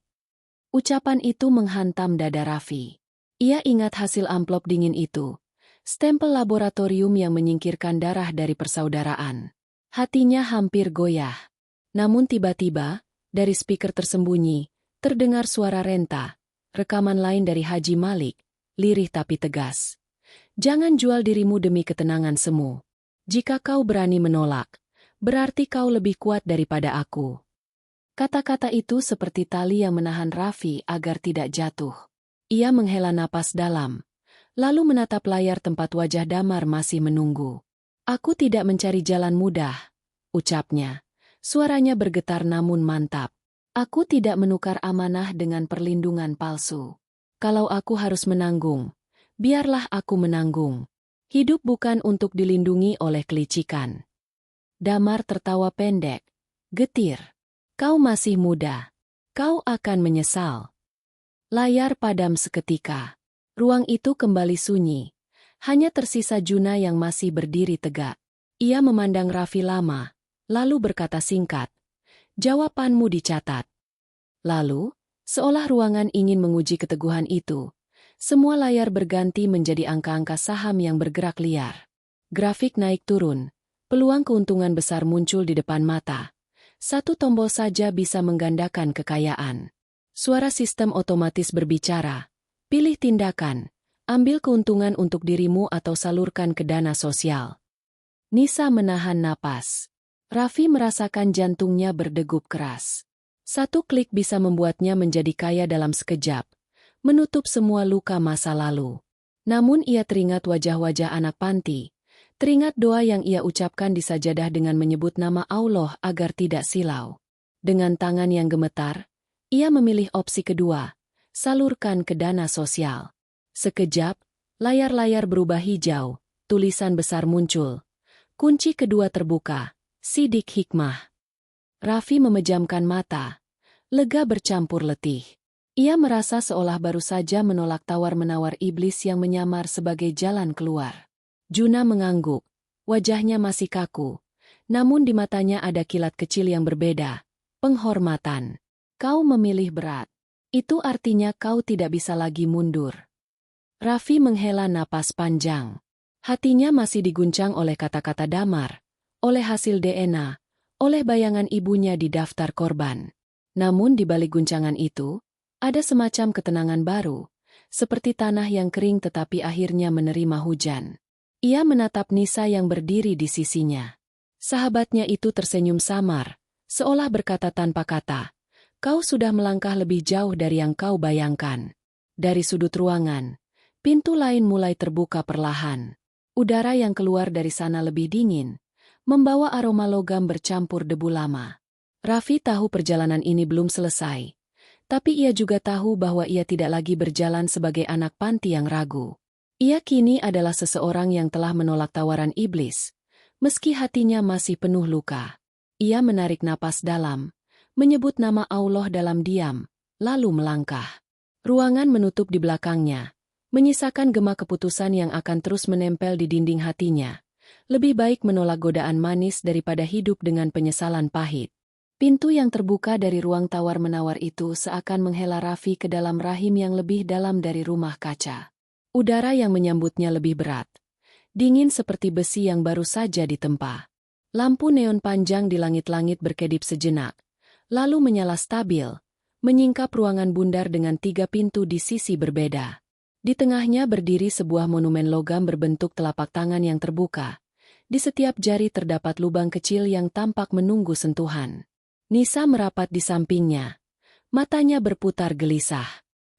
Ucapan itu menghantam dada Raffi. Ia ingat hasil amplop dingin itu. Stempel laboratorium yang menyingkirkan darah dari persaudaraan. Hatinya hampir goyah. Namun tiba-tiba, dari speaker tersembunyi, terdengar suara Renta, rekaman lain dari Haji Malik, lirih tapi tegas. Jangan jual dirimu demi ketenangan semu. Jika kau berani menolak, berarti kau lebih kuat daripada aku. Kata-kata itu seperti tali yang menahan Raffi agar tidak jatuh. Ia menghela napas dalam. Lalu menatap layar tempat wajah Damar masih menunggu. Aku tidak mencari jalan mudah, ucapnya. Suaranya bergetar namun mantap. Aku tidak menukar amanah dengan perlindungan palsu. Kalau aku harus menanggung, biarlah aku menanggung. Hidup bukan untuk dilindungi oleh kelicikan. Damar tertawa pendek, getir. Kau masih muda. Kau akan menyesal. Layar padam seketika. Ruang itu kembali sunyi. Hanya tersisa Juna yang masih berdiri tegak. Ia memandang Raffi lama, lalu berkata singkat, "Jawabanmu dicatat." Lalu, seolah ruangan ingin menguji keteguhan itu, semua layar berganti menjadi angka-angka saham yang bergerak liar. Grafik naik turun, peluang keuntungan besar muncul di depan mata. Satu tombol saja bisa menggandakan kekayaan. Suara sistem otomatis berbicara. Pilih tindakan, ambil keuntungan untuk dirimu atau salurkan ke dana sosial. Nisa menahan napas. Raffi merasakan jantungnya berdegup keras. Satu klik bisa membuatnya menjadi kaya dalam sekejap, menutup semua luka masa lalu. Namun ia teringat wajah-wajah anak panti, teringat doa yang ia ucapkan di sajadah dengan menyebut nama Allah agar tidak silau. Dengan tangan yang gemetar, ia memilih opsi kedua. Salurkan ke dana sosial. Sekejap, layar-layar berubah hijau, tulisan besar muncul. Kunci kedua terbuka, sidik hikmah. Raffi memejamkan mata, lega bercampur letih. Ia merasa seolah baru saja menolak tawar-menawar iblis yang menyamar sebagai jalan keluar. Juna mengangguk, wajahnya masih kaku. Namun di matanya ada kilat kecil yang berbeda, penghormatan. Kau memilih berat. Itu artinya kau tidak bisa lagi mundur. Raffi menghela napas panjang. Hatinya masih diguncang oleh kata-kata Damar, oleh hasil DNA, oleh bayangan ibunya di daftar korban. Namun di balik guncangan itu, ada semacam ketenangan baru, seperti tanah yang kering tetapi akhirnya menerima hujan. Ia menatap Nisa yang berdiri di sisinya. Sahabatnya itu tersenyum samar, seolah berkata tanpa kata. Kau sudah melangkah lebih jauh dari yang kau bayangkan. Dari sudut ruangan, pintu lain mulai terbuka perlahan. Udara yang keluar dari sana lebih dingin, membawa aroma logam bercampur debu lama. Raffi tahu perjalanan ini belum selesai, tapi ia juga tahu bahwa ia tidak lagi berjalan sebagai anak panti yang ragu. Ia kini adalah seseorang yang telah menolak tawaran iblis, meski hatinya masih penuh luka. Ia menarik napas dalam, menyebut nama Allah dalam diam, lalu melangkah. Ruangan menutup di belakangnya, menyisakan gema keputusan yang akan terus menempel di dinding hatinya. Lebih baik menolak godaan manis daripada hidup dengan penyesalan pahit. Pintu yang terbuka dari ruang tawar-menawar itu seakan menghela Raffi ke dalam rahim yang lebih dalam dari rumah kaca. Udara yang menyambutnya lebih berat. Dingin seperti besi yang baru saja ditempa. Lampu neon panjang di langit-langit berkedip sejenak, lalu menyala stabil, menyingkap ruangan bundar dengan 3 pintu di sisi berbeda. Di tengahnya berdiri sebuah monumen logam berbentuk telapak tangan yang terbuka. Di setiap jari terdapat lubang kecil yang tampak menunggu sentuhan. Nisa merapat di sampingnya. Matanya berputar gelisah.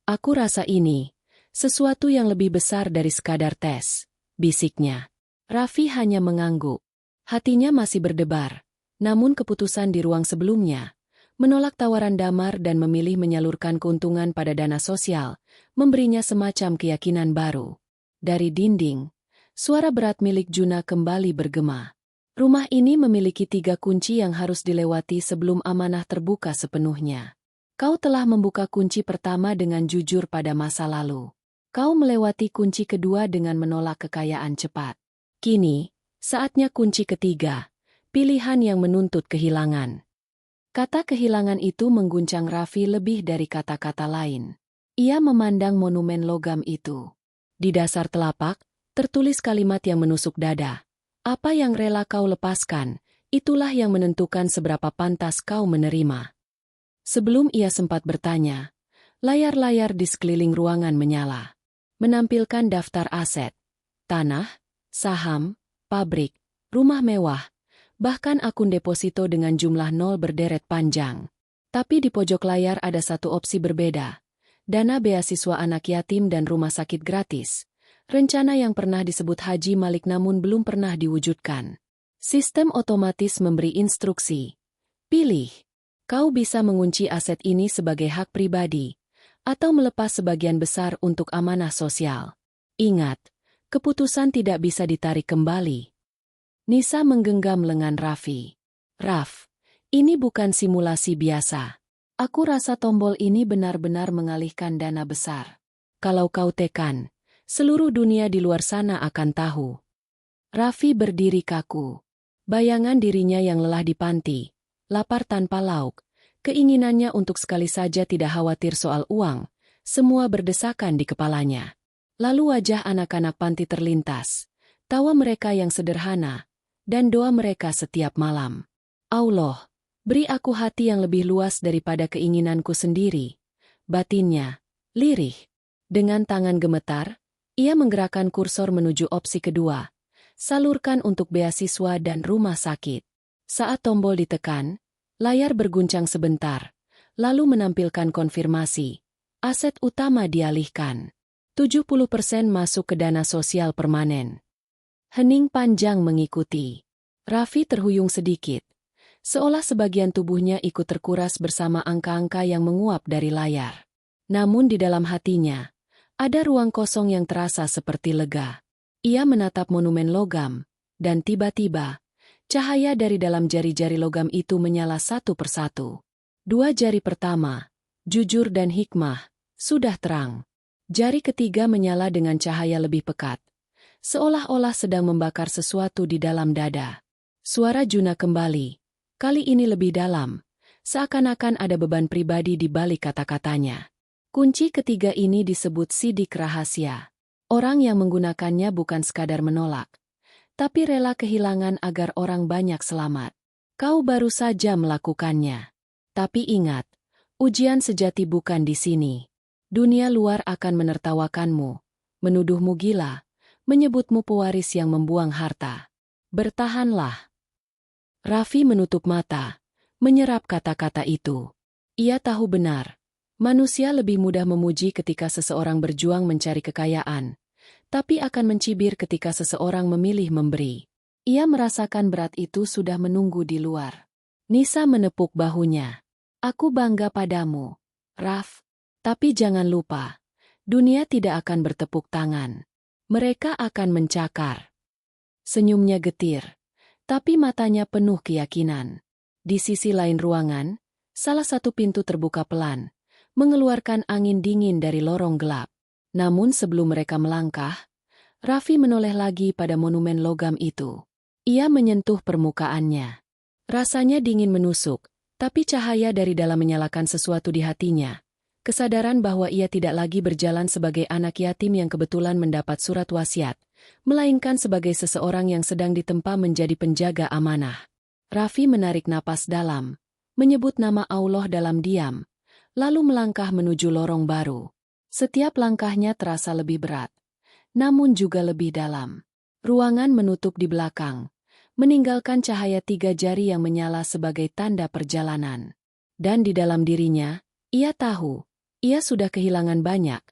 Aku rasa ini sesuatu yang lebih besar dari sekadar tes, bisiknya. Raffi hanya mengangguk. Hatinya masih berdebar. Namun keputusan di ruang sebelumnya, menolak tawaran damar dan memilih menyalurkan keuntungan pada dana sosial, memberinya semacam keyakinan baru. Dari dinding, suara berat milik Juna kembali bergema. Rumah ini memiliki 3 kunci yang harus dilewati sebelum amanah terbuka sepenuhnya. Kau telah membuka kunci pertama dengan jujur pada masa lalu. Kau melewati kunci kedua dengan menolak kekayaan cepat. Kini, saatnya kunci ketiga, pilihan yang menuntut kehilangan. Kata kehilangan itu mengguncang Raffi lebih dari kata-kata lain. Ia memandang monumen logam itu. Di dasar telapak, tertulis kalimat yang menusuk dada. Apa yang rela kau lepaskan, itulah yang menentukan seberapa pantas kau menerima. Sebelum ia sempat bertanya, layar-layar di sekeliling ruangan menyala. Menampilkan daftar aset, tanah, saham, pabrik, rumah mewah, bahkan akun deposito dengan jumlah nol berderet panjang. Tapi di pojok layar ada satu opsi berbeda. Dana beasiswa anak yatim dan rumah sakit gratis. Rencana yang pernah disebut Haji Malik namun belum pernah diwujudkan. Sistem otomatis memberi instruksi. Pilih. Kau bisa mengunci aset ini sebagai hak pribadi, atau melepas sebagian besar untuk amanah sosial. Ingat, keputusan tidak bisa ditarik kembali. Nisa menggenggam lengan Raffi. Raff, ini bukan simulasi biasa. Aku rasa tombol ini benar-benar mengalihkan dana besar. Kalau kau tekan, seluruh dunia di luar sana akan tahu. Raffi berdiri kaku. Bayangan dirinya yang lelah di panti, lapar tanpa lauk, keinginannya untuk sekali saja tidak khawatir soal uang, semua berdesakan di kepalanya. Lalu wajah anak-anak panti terlintas, tawa mereka yang sederhana, dan doa mereka setiap malam. Allah, beri aku hati yang lebih luas daripada keinginanku sendiri. Batinnya lirih. Dengan tangan gemetar, ia menggerakkan kursor menuju opsi kedua. Salurkan untuk beasiswa dan rumah sakit. Saat tombol ditekan, layar berguncang sebentar, lalu menampilkan konfirmasi. Aset utama dialihkan. 70% masuk ke dana sosial permanen. Hening panjang mengikuti. Raffi terhuyung sedikit. Seolah sebagian tubuhnya ikut terkuras bersama angka-angka yang menguap dari layar. Namun di dalam hatinya, ada ruang kosong yang terasa seperti lega. Ia menatap monumen logam, dan tiba-tiba, cahaya dari dalam jari-jari logam itu menyala satu persatu. 2 jari pertama, jujur dan hikmah, sudah terang. Jari ketiga menyala dengan cahaya lebih pekat, seolah-olah sedang membakar sesuatu di dalam dada. Suara Juna kembali, kali ini lebih dalam, seakan-akan ada beban pribadi di balik kata-katanya. Kunci ketiga ini disebut sidik rahasia. Orang yang menggunakannya bukan sekadar menolak, tapi rela kehilangan agar orang banyak selamat. Kau baru saja melakukannya. Tapi ingat, ujian sejati bukan di sini. Dunia luar akan menertawakanmu, menuduhmu gila, menyebutmu pewaris yang membuang harta. Bertahanlah. Raffi menutup mata, menyerap kata-kata itu. Ia tahu benar. Manusia lebih mudah memuji ketika seseorang berjuang mencari kekayaan, tapi akan mencibir ketika seseorang memilih memberi. Ia merasakan berat itu sudah menunggu di luar. Nisa menepuk bahunya. Aku bangga padamu, Raff. Tapi jangan lupa, dunia tidak akan bertepuk tangan. Mereka akan mencakar. Senyumnya getir, tapi matanya penuh keyakinan. Di sisi lain ruangan, salah satu pintu terbuka pelan, mengeluarkan angin dingin dari lorong gelap. Namun sebelum mereka melangkah, Raffi menoleh lagi pada monumen logam itu. Ia menyentuh permukaannya. Rasanya dingin menusuk, Tapi cahaya dari dalam menyalakan sesuatu di hatinya. Kesadaran bahwa ia tidak lagi berjalan sebagai anak yatim yang kebetulan mendapat surat wasiat, melainkan sebagai seseorang yang sedang ditempa menjadi penjaga amanah. Raffi menarik napas dalam, menyebut nama Allah dalam diam, lalu melangkah menuju lorong baru. Setiap langkahnya terasa lebih berat, namun juga lebih dalam. Ruangan menutup di belakang, meninggalkan cahaya 3 jari yang menyala sebagai tanda perjalanan. Dan di dalam dirinya, ia tahu, ia sudah kehilangan banyak,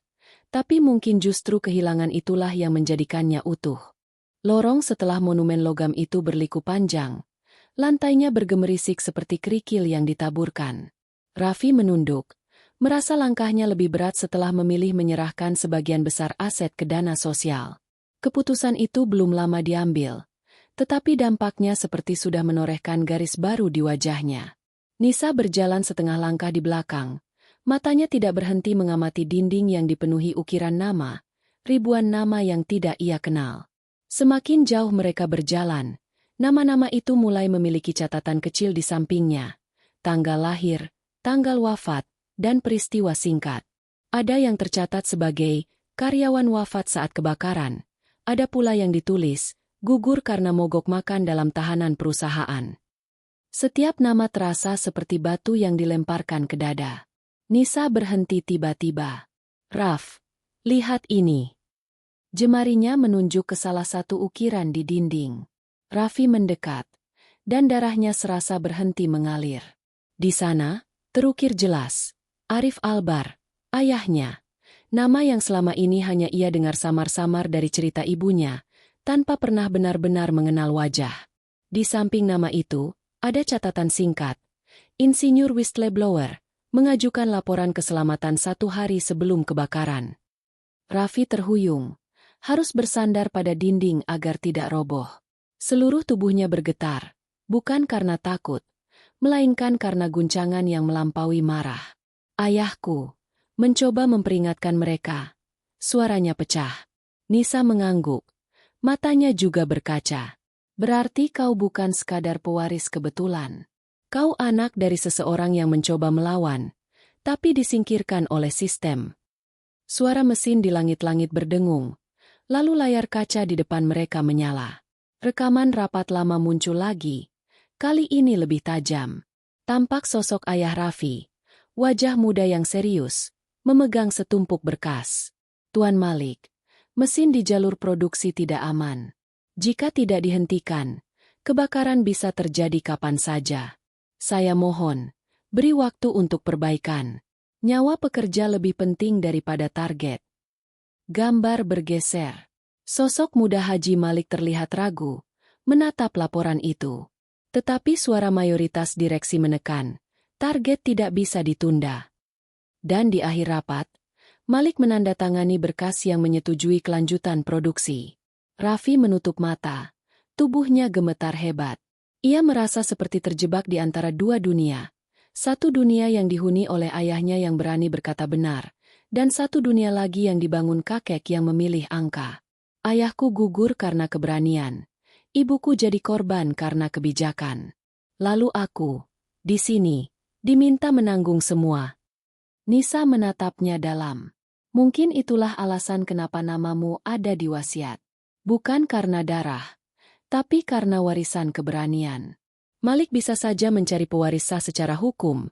tapi mungkin justru kehilangan itulah yang menjadikannya utuh. Lorong setelah monumen logam itu berliku panjang, lantainya bergemerisik seperti kerikil yang ditaburkan. Raffi menunduk, merasa langkahnya lebih berat setelah memilih menyerahkan sebagian besar aset ke dana sosial. Keputusan itu belum lama diambil, tetapi dampaknya seperti sudah menorehkan garis baru di wajahnya. Nisa berjalan setengah langkah di belakang, matanya tidak berhenti mengamati dinding yang dipenuhi ukiran nama, ribuan nama yang tidak ia kenal. Semakin jauh mereka berjalan, nama-nama itu mulai memiliki catatan kecil di sampingnya, tanggal lahir, tanggal wafat, dan peristiwa singkat. Ada yang tercatat sebagai karyawan wafat saat kebakaran, ada pula yang ditulis, gugur karena mogok makan dalam tahanan perusahaan. Setiap nama terasa seperti batu yang dilemparkan ke dada. Nisa berhenti tiba-tiba. "Raf, lihat ini." Jemarinya menunjuk ke salah satu ukiran di dinding. Raffi mendekat, dan darahnya serasa berhenti mengalir. Di sana, terukir jelas, Arif Albar, ayahnya. Nama yang selama ini hanya ia dengar samar-samar dari cerita ibunya, tanpa pernah benar-benar mengenal wajah. Di samping nama itu, ada catatan singkat. Insinyur Whistleblower, mengajukan laporan keselamatan 1 hari sebelum kebakaran. Raffi terhuyung, harus bersandar pada dinding agar tidak roboh. Seluruh tubuhnya bergetar, bukan karena takut, melainkan karena guncangan yang melampaui marah. "Ayahku," mencoba memperingatkan mereka. Suaranya pecah. Nisa mengangguk. Matanya juga berkaca. "Berarti kau bukan sekadar pewaris kebetulan. Kau anak dari seseorang yang mencoba melawan, tapi disingkirkan oleh sistem." Suara mesin di langit-langit berdengung, lalu layar kaca di depan mereka menyala. Rekaman rapat lama muncul lagi, kali ini lebih tajam. Tampak sosok ayah Raffi, wajah muda yang serius, memegang setumpuk berkas. "Tuan Malik, mesin di jalur produksi tidak aman. Jika tidak dihentikan, kebakaran bisa terjadi kapan saja. Saya mohon, beri waktu untuk perbaikan. Nyawa pekerja lebih penting daripada target." Gambar bergeser. Sosok muda Haji Malik terlihat ragu, menatap laporan itu. Tetapi suara mayoritas direksi menekan, target tidak bisa ditunda. Dan di akhir rapat, Malik menandatangani berkas yang menyetujui kelanjutan produksi. Raffi menutup mata, tubuhnya gemetar hebat. Ia merasa seperti terjebak di antara dua dunia. Satu dunia yang dihuni oleh ayahnya yang berani berkata benar, dan satu dunia lagi yang dibangun kakek yang memilih angka. "Ayahku gugur karena keberanian. Ibuku jadi korban karena kebijakan. Lalu aku, di sini, diminta menanggung semua." Nisa menatapnya dalam. "Mungkin itulah alasan kenapa namamu ada di wasiat. Bukan karena darah, tapi karena warisan keberanian." Malik bisa saja mencari pewaris sah secara hukum,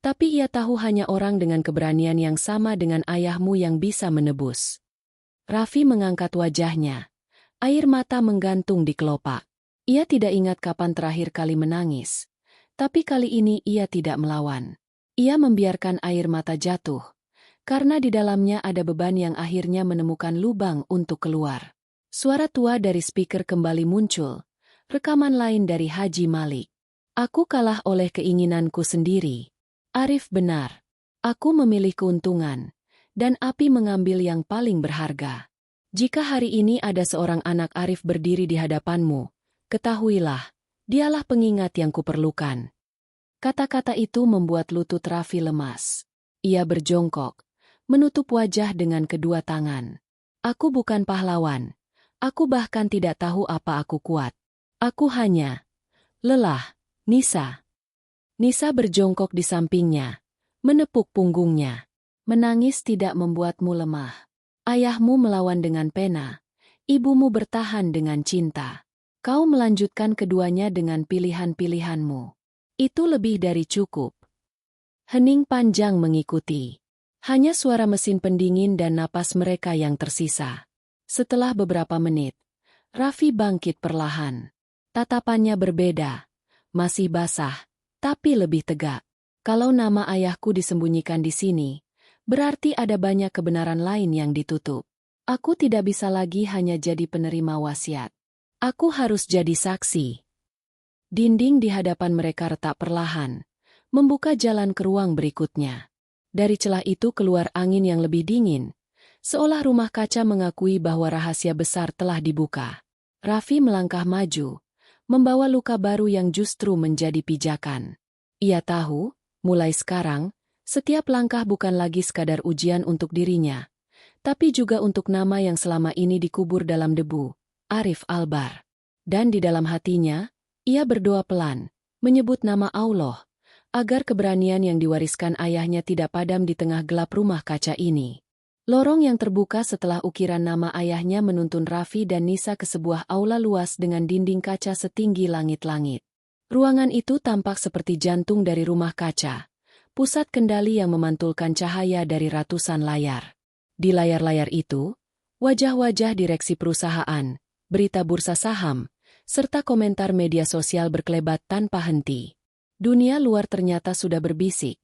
tapi ia tahu hanya orang dengan keberanian yang sama dengan ayahmu yang bisa menebus. Raffi mengangkat wajahnya. Air mata menggantung di kelopak. Ia tidak ingat kapan terakhir kali menangis, tapi kali ini ia tidak melawan. Ia membiarkan air mata jatuh, karena di dalamnya ada beban yang akhirnya menemukan lubang untuk keluar. Suara tua dari speaker kembali muncul, rekaman lain dari Haji Malik. "Aku kalah oleh keinginanku sendiri. Arif benar. Aku memilih keuntungan, dan api mengambil yang paling berharga. Jika hari ini ada seorang anak Arif berdiri di hadapanmu, ketahuilah, dialah pengingat yang kuperlukan." Kata-kata itu membuat lutut Raffi lemas. Ia berjongkok, menutup wajah dengan kedua tangan. "Aku bukan pahlawan. Aku bahkan tidak tahu apa aku kuat. Aku hanya lelah, Nisa." Nisa berjongkok di sampingnya, menepuk punggungnya. Menangis tidak membuatmu lemah. Ayahmu melawan dengan pena, ibumu bertahan dengan cinta. Kau melanjutkan keduanya dengan pilihan-pilihanmu. Itu lebih dari cukup. Hening panjang mengikuti. Hanya suara mesin pendingin dan napas mereka yang tersisa. Setelah beberapa menit, Raffi bangkit perlahan. Tatapannya berbeda. Masih basah, tapi lebih tegak. Kalau nama ayahku disembunyikan di sini, berarti ada banyak kebenaran lain yang ditutup. Aku tidak bisa lagi hanya jadi penerima wasiat. Aku harus jadi saksi. Dinding di hadapan mereka retak perlahan, membuka jalan ke ruang berikutnya. Dari celah itu keluar angin yang lebih dingin, seolah rumah kaca mengakui bahwa rahasia besar telah dibuka. Raffi melangkah maju, membawa luka baru yang justru menjadi pijakan. Ia tahu, mulai sekarang, setiap langkah bukan lagi sekadar ujian untuk dirinya, tapi juga untuk nama yang selama ini dikubur dalam debu, Arif Albar. Dan di dalam hatinya, ia berdoa pelan, menyebut nama Allah, agar keberanian yang diwariskan ayahnya tidak padam di tengah gelap rumah kaca ini. Lorong yang terbuka setelah ukiran nama ayahnya menuntun Raffi dan Nisa ke sebuah aula luas dengan dinding kaca setinggi langit-langit. Ruangan itu tampak seperti jantung dari rumah kaca, pusat kendali yang memantulkan cahaya dari ratusan layar. Di layar-layar itu, wajah-wajah direksi perusahaan, berita bursa saham, serta komentar media sosial berkelebat tanpa henti. Dunia luar ternyata sudah berbisik,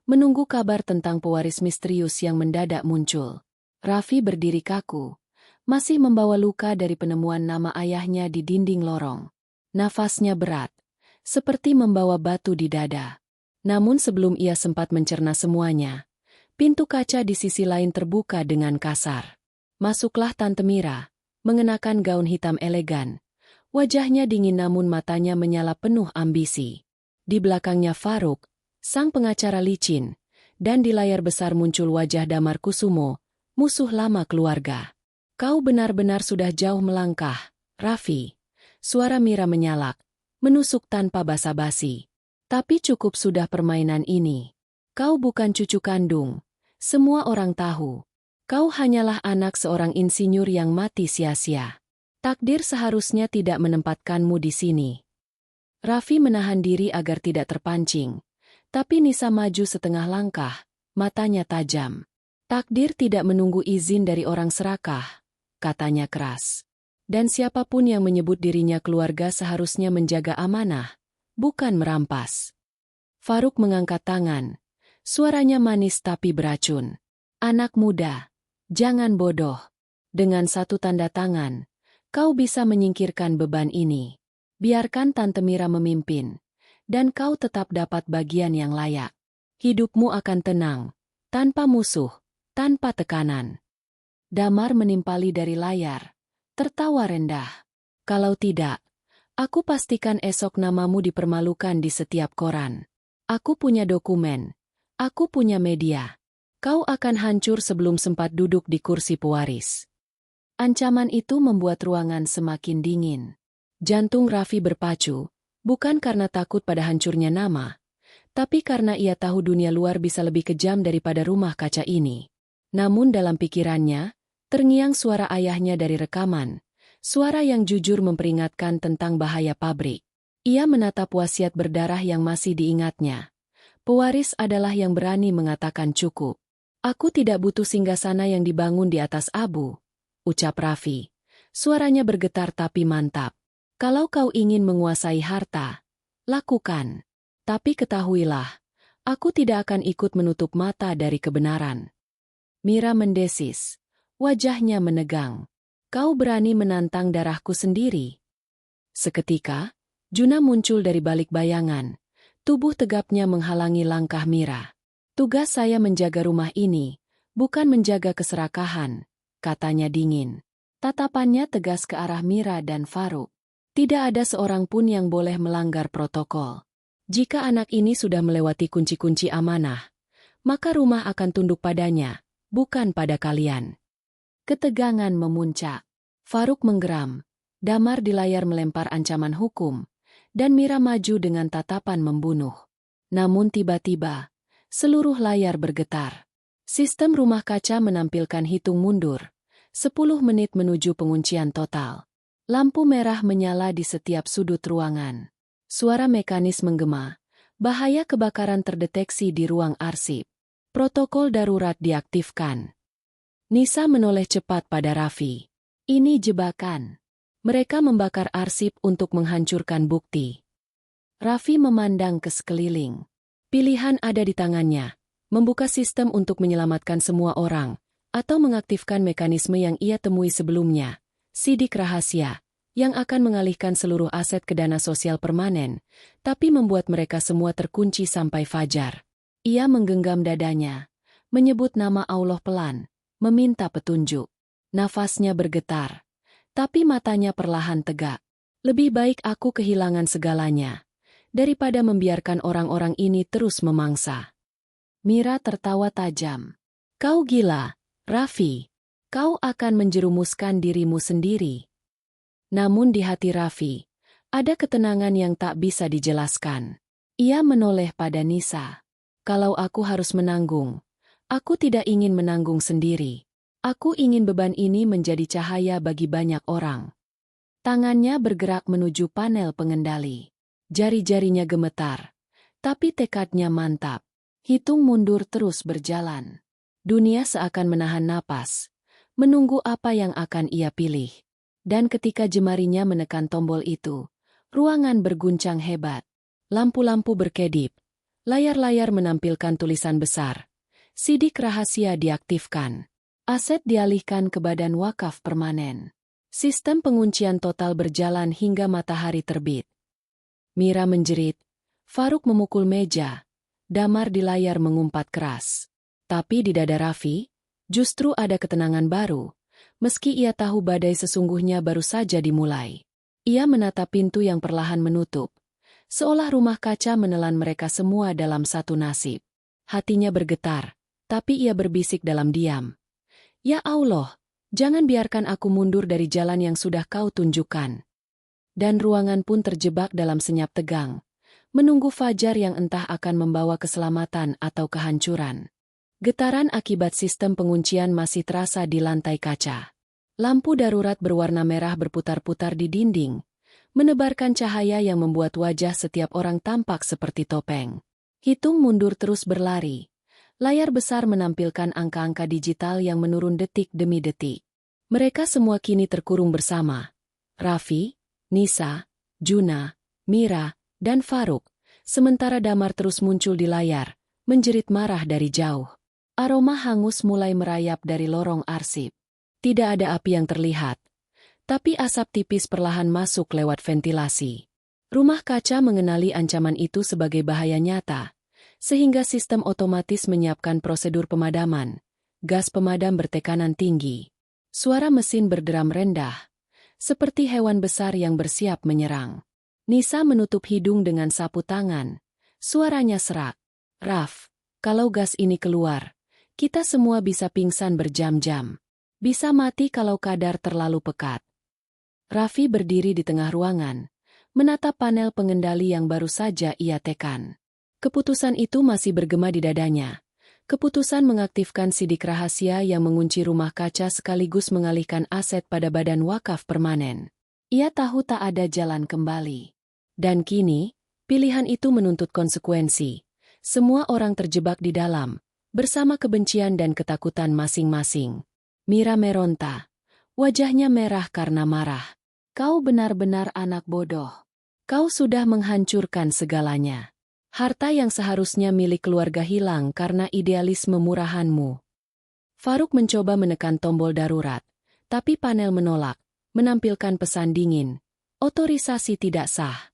menunggu kabar tentang pewaris misterius yang mendadak muncul. Raffi berdiri kaku, masih membawa luka dari penemuan nama ayahnya di dinding lorong. Nafasnya berat, seperti membawa batu di dada. Namun sebelum ia sempat mencerna semuanya, pintu kaca di sisi lain terbuka dengan kasar. Masuklah Tante Mira, mengenakan gaun hitam elegan. Wajahnya dingin namun matanya menyala penuh ambisi. Di belakangnya Faruk, sang pengacara licin, dan di layar besar muncul wajah Damar Kusumo, musuh lama keluarga. Kau benar-benar sudah jauh melangkah, Raffi. Suara Mira menyalak, menusuk tanpa basa-basi. Tapi cukup sudah permainan ini. Kau bukan cucu kandung. Semua orang tahu. Kau hanyalah anak seorang insinyur yang mati sia-sia. Takdir seharusnya tidak menempatkanmu di sini. Raffi menahan diri agar tidak terpancing. Tapi Nisa maju setengah langkah, matanya tajam. Takdir tidak menunggu izin dari orang serakah, katanya keras. Dan siapapun yang menyebut dirinya keluarga seharusnya menjaga amanah, bukan merampas. Faruk mengangkat tangan. Suaranya manis tapi beracun. Anak muda, jangan bodoh. Dengan satu tanda tangan, kau bisa menyingkirkan beban ini. Biarkan Tante Mira memimpin, dan kau tetap dapat bagian yang layak. Hidupmu akan tenang, tanpa musuh, tanpa tekanan. Damar menimpali dari layar, tertawa rendah. Kalau tidak, aku pastikan esok namamu dipermalukan di setiap koran. Aku punya dokumen, aku punya media. Kau akan hancur sebelum sempat duduk di kursi pewaris. Ancaman itu membuat ruangan semakin dingin. Jantung Raffi berpacu, bukan karena takut pada hancurnya nama, tapi karena ia tahu dunia luar bisa lebih kejam daripada rumah kaca ini. Namun dalam pikirannya, terngiang suara ayahnya dari rekaman, suara yang jujur memperingatkan tentang bahaya pabrik. Ia menatap wasiat berdarah yang masih diingatnya. Pewaris adalah yang berani mengatakan cukup. Aku tidak butuh singgasana yang dibangun di atas abu, ucap Raffi. Suaranya bergetar tapi mantap. Kalau kau ingin menguasai harta, lakukan. Tapi ketahuilah, aku tidak akan ikut menutup mata dari kebenaran. Mira mendesis. Wajahnya menegang. Kau berani menantang darahku sendiri. Seketika, Juna muncul dari balik bayangan. Tubuh tegapnya menghalangi langkah Mira. Tugas saya menjaga rumah ini, bukan menjaga keserakahan, katanya dingin. Tatapannya tegas ke arah Mira dan Faruk. Tidak ada seorang pun yang boleh melanggar protokol. Jika anak ini sudah melewati kunci-kunci amanah, maka rumah akan tunduk padanya, bukan pada kalian. Ketegangan memuncak. Faruk menggeram. Damar di layar melempar ancaman hukum, dan Mira maju dengan tatapan membunuh. Namun tiba-tiba, seluruh layar bergetar. Sistem rumah kaca menampilkan hitung mundur. 10 menit menuju penguncian total. Lampu merah menyala di setiap sudut ruangan. Suara mekanis menggema. Bahaya kebakaran terdeteksi di ruang arsip. Protokol darurat diaktifkan. Nisa menoleh cepat pada Raffi. Ini jebakan. Mereka membakar arsip untuk menghancurkan bukti. Raffi memandang ke sekeliling. Pilihan ada di tangannya. Membuka sistem untuk menyelamatkan semua orang, atau mengaktifkan mekanisme yang ia temui sebelumnya, sidik rahasia, yang akan mengalihkan seluruh aset ke dana sosial permanen, tapi membuat mereka semua terkunci sampai fajar. Ia menggenggam dadanya, menyebut nama Allah pelan, meminta petunjuk. Nafasnya bergetar, tapi matanya perlahan tegak. Lebih baik aku kehilangan segalanya, daripada membiarkan orang-orang ini terus memangsa. Mira tertawa tajam. Kau gila, Raffi. Kau akan menjerumuskan dirimu sendiri. Namun di hati Raffi, ada ketenangan yang tak bisa dijelaskan. Ia menoleh pada Nisa. Kalau aku harus menanggung, aku tidak ingin menanggung sendiri. Aku ingin beban ini menjadi cahaya bagi banyak orang. Tangannya bergerak menuju panel pengendali. Jari-jarinya gemetar, tapi tekadnya mantap. Hitung mundur terus berjalan. Dunia seakan menahan napas, menunggu apa yang akan ia pilih. Dan ketika jemarinya menekan tombol itu, ruangan berguncang hebat. Lampu-lampu berkedip, layar-layar menampilkan tulisan besar. Sidik rahasia diaktifkan. Aset dialihkan ke badan wakaf permanen. Sistem penguncian total berjalan hingga matahari terbit. Mira menjerit. Faruk memukul meja. Damar di layar mengumpat keras. Tapi di dada Raffi, justru ada ketenangan baru, meski ia tahu badai sesungguhnya baru saja dimulai. Ia menatap pintu yang perlahan menutup, seolah rumah kaca menelan mereka semua dalam satu nasib. Hatinya bergetar, tapi ia berbisik dalam diam. Ya Allah, jangan biarkan aku mundur dari jalan yang sudah kau tunjukkan. Dan ruangan pun terjebak dalam senyap tegang, menunggu fajar yang entah akan membawa keselamatan atau kehancuran. Getaran akibat sistem penguncian masih terasa di lantai kaca. Lampu darurat berwarna merah berputar-putar di dinding, menebarkan cahaya yang membuat wajah setiap orang tampak seperti topeng. Hitung mundur terus berlari. Layar besar menampilkan angka-angka digital yang menurun detik demi detik. Mereka semua kini terkurung bersama. Raffi, Nisa, Juna, Mira, dan Faruk. Sementara Damar terus muncul di layar, menjerit marah dari jauh. Aroma hangus mulai merayap dari lorong arsip. Tidak ada api yang terlihat, tapi asap tipis perlahan masuk lewat ventilasi. Rumah kaca mengenali ancaman itu sebagai bahaya nyata, sehingga sistem otomatis menyiapkan prosedur pemadaman. Gas pemadam bertekanan tinggi. Suara mesin berderam rendah, seperti hewan besar yang bersiap menyerang. Nisa menutup hidung dengan sapu tangan. Suaranya serak. Raf, kalau gas ini keluar, kita semua bisa pingsan berjam-jam. Bisa mati kalau kadar terlalu pekat. Raffi berdiri di tengah ruangan, menatap panel pengendali yang baru saja ia tekan. Keputusan itu masih bergema di dadanya. Keputusan mengaktifkan sidik rahasia yang mengunci rumah kaca sekaligus mengalihkan aset pada badan wakaf permanen. Ia tahu tak ada jalan kembali. Dan kini, pilihan itu menuntut konsekuensi. Semua orang terjebak di dalam, bersama kebencian dan ketakutan masing-masing. Mira meronta. Wajahnya merah karena marah. Kau benar-benar anak bodoh. Kau sudah menghancurkan segalanya. Harta yang seharusnya milik keluarga hilang karena idealisme murahanmu. Faruk mencoba menekan tombol darurat, tapi panel menolak, menampilkan pesan dingin. Otorisasi tidak sah.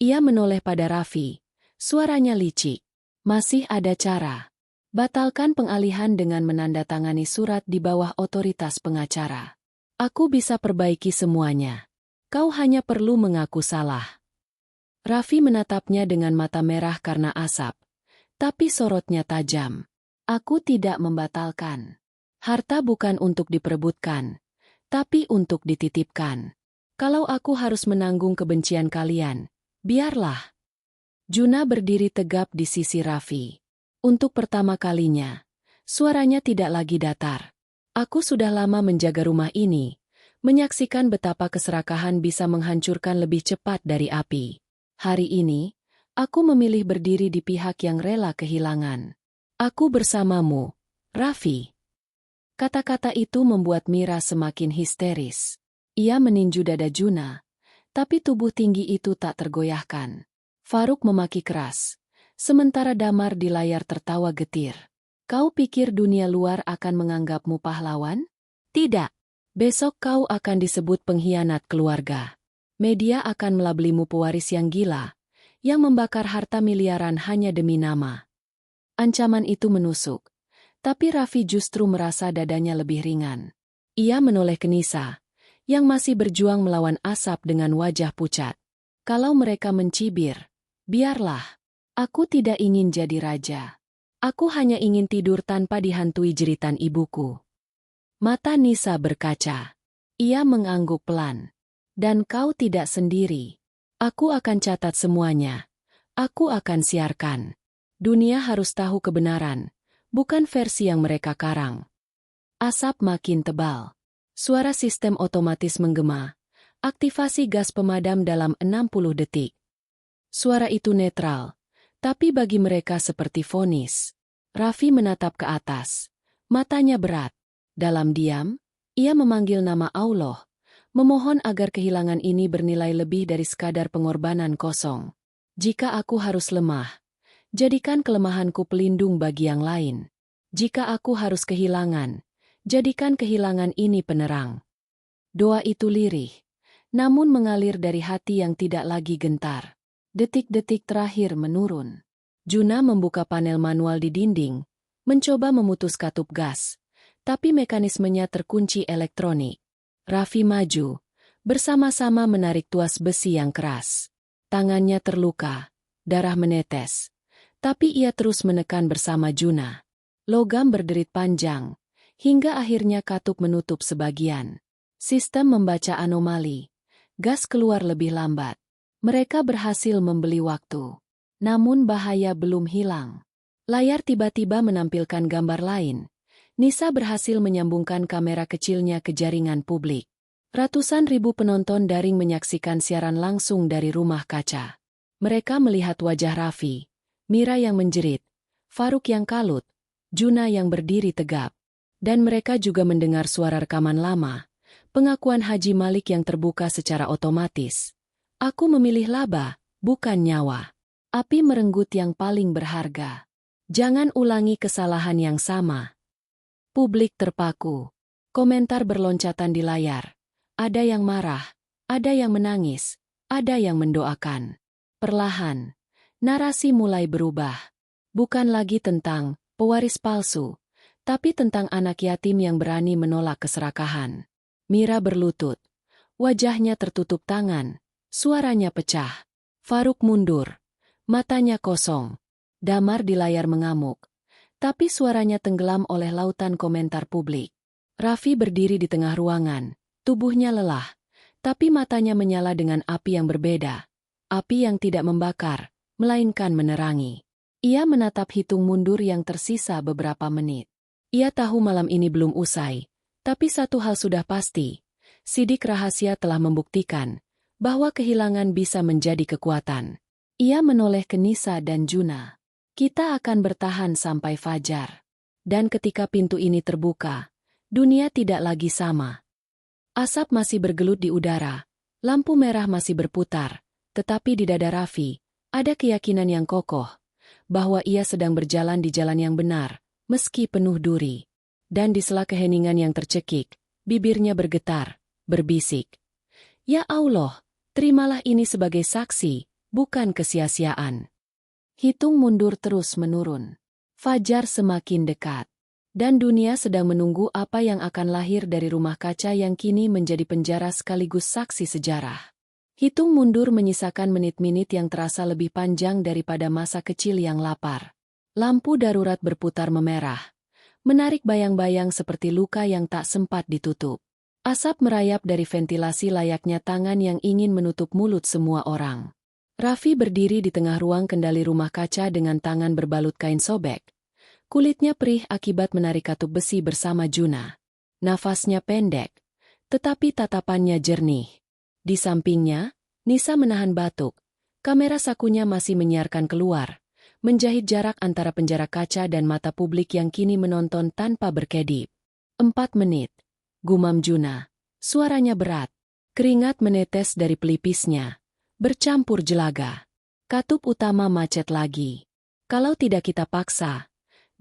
Ia menoleh pada Raffi. Suaranya licik. Masih ada cara. Batalkan pengalihan dengan menandatangani surat di bawah otoritas pengacara. Aku bisa perbaiki semuanya. Kau hanya perlu mengaku salah. Raffi menatapnya dengan mata merah karena asap. Tapi sorotnya tajam. Aku tidak membatalkan. Harta bukan untuk diperebutkan, tapi untuk dititipkan. Kalau aku harus menanggung kebencian kalian, biarlah. Juna berdiri tegap di sisi Raffi. Untuk pertama kalinya, suaranya tidak lagi datar. Aku sudah lama menjaga rumah ini, menyaksikan betapa keserakahan bisa menghancurkan lebih cepat dari api. Hari ini, aku memilih berdiri di pihak yang rela kehilangan. Aku bersamamu, Raffi. Kata-kata itu membuat Mira semakin histeris. Ia meninju dada Juna, tapi tubuh tinggi itu tak tergoyahkan. Faruk memaki keras, sementara Damar di layar tertawa getir. Kau pikir dunia luar akan menganggapmu pahlawan? Tidak. Besok kau akan disebut pengkhianat keluarga. Media akan melabelimu pewaris yang gila, yang membakar harta miliaran hanya demi nama. Ancaman itu menusuk, tapi Raffi justru merasa dadanya lebih ringan. Ia menoleh ke Nisa, yang masih berjuang melawan asap dengan wajah pucat. Kalau mereka mencibir, biarlah. Aku tidak ingin jadi raja. Aku hanya ingin tidur tanpa dihantui jeritan ibuku. Mata Nisa berkaca. Ia mengangguk pelan. Dan kau tidak sendiri. Aku akan catat semuanya. Aku akan siarkan. Dunia harus tahu kebenaran, bukan versi yang mereka karang. Asap makin tebal. Suara sistem otomatis menggema. Aktivasi gas pemadam dalam 60 detik. Suara itu netral. Tapi bagi mereka seperti vonis. Raffi menatap ke atas. Matanya berat. Dalam diam, ia memanggil nama Allah, memohon agar kehilangan ini bernilai lebih dari sekadar pengorbanan kosong. Jika aku harus lemah, jadikan kelemahanku pelindung bagi yang lain. Jika aku harus kehilangan, jadikan kehilangan ini penerang. Doa itu lirih, namun mengalir dari hati yang tidak lagi gentar. Detik-detik terakhir menurun. Juna membuka panel manual di dinding, mencoba memutus katup gas, tapi mekanismenya terkunci elektronik. Raffi maju, bersama-sama menarik tuas besi yang keras. Tangannya terluka, darah menetes, tapi ia terus menekan bersama Juna. Logam berderit panjang, hingga akhirnya katup menutup sebagian. Sistem membaca anomali, gas keluar lebih lambat. Mereka berhasil membeli waktu. Namun bahaya belum hilang. Layar tiba-tiba menampilkan gambar lain. Nisa berhasil menyambungkan kamera kecilnya ke jaringan publik. Ratusan ribu penonton daring menyaksikan siaran langsung dari rumah kaca. Mereka melihat wajah Raffi, Mira yang menjerit, Faruk yang kalut, Juna yang berdiri tegap. Dan mereka juga mendengar suara rekaman lama, pengakuan Haji Malik yang terbuka secara otomatis. Aku memilih laba, bukan nyawa. Api merenggut yang paling berharga. Jangan ulangi kesalahan yang sama. Publik terpaku. Komentar berloncatan di layar. Ada yang marah, ada yang menangis, ada yang mendoakan. Perlahan, narasi mulai berubah. Bukan lagi tentang pewaris palsu, tapi tentang anak yatim yang berani menolak keserakahan. Mira berlutut. Wajahnya tertutup tangan. Suaranya pecah. Faruk mundur. Matanya kosong. Damar di layar mengamuk. Tapi suaranya tenggelam oleh lautan komentar publik. Raffi berdiri di tengah ruangan. Tubuhnya lelah. Tapi matanya menyala dengan api yang berbeda. Api yang tidak membakar, melainkan menerangi. Ia menatap hitung mundur yang tersisa beberapa menit. Ia tahu malam ini belum usai. Tapi satu hal sudah pasti. Sidik rahasia telah membuktikan bahwa kehilangan bisa menjadi kekuatan. Ia menoleh ke Nisa dan Juna. Kita akan bertahan sampai fajar. Dan ketika pintu ini terbuka, dunia tidak lagi sama. Asap masih bergelut di udara, lampu merah masih berputar, tetapi di dada Raffi, ada keyakinan yang kokoh, bahwa ia sedang berjalan di jalan yang benar, meski penuh duri. Dan di sela keheningan yang tercekik, bibirnya bergetar, berbisik. Ya Allah, terimalah ini sebagai saksi, bukan kesia-siaan. Hitung mundur terus menurun. Fajar semakin dekat. Dan dunia sedang menunggu apa yang akan lahir dari rumah kaca yang kini menjadi penjara sekaligus saksi sejarah. Hitung mundur menyisakan menit-menit yang terasa lebih panjang daripada masa kecil yang lapar. Lampu darurat berputar memerah, menarik bayang-bayang seperti luka yang tak sempat ditutup. Asap merayap dari ventilasi layaknya tangan yang ingin menutup mulut semua orang. Raffi berdiri di tengah ruang kendali rumah kaca dengan tangan berbalut kain sobek. Kulitnya perih akibat menarik katup besi bersama Juna. Nafasnya pendek, tetapi tatapannya jernih. Di sampingnya, Nisa menahan batuk. Kamera sakunya masih menyiarkan keluar, menjahit jarak antara penjara kaca dan mata publik yang kini menonton tanpa berkedip. 4 menit. Gumam Juna. Suaranya berat. Keringat menetes dari pelipisnya. Bercampur jelaga. Katup utama macet lagi. Kalau tidak kita paksa,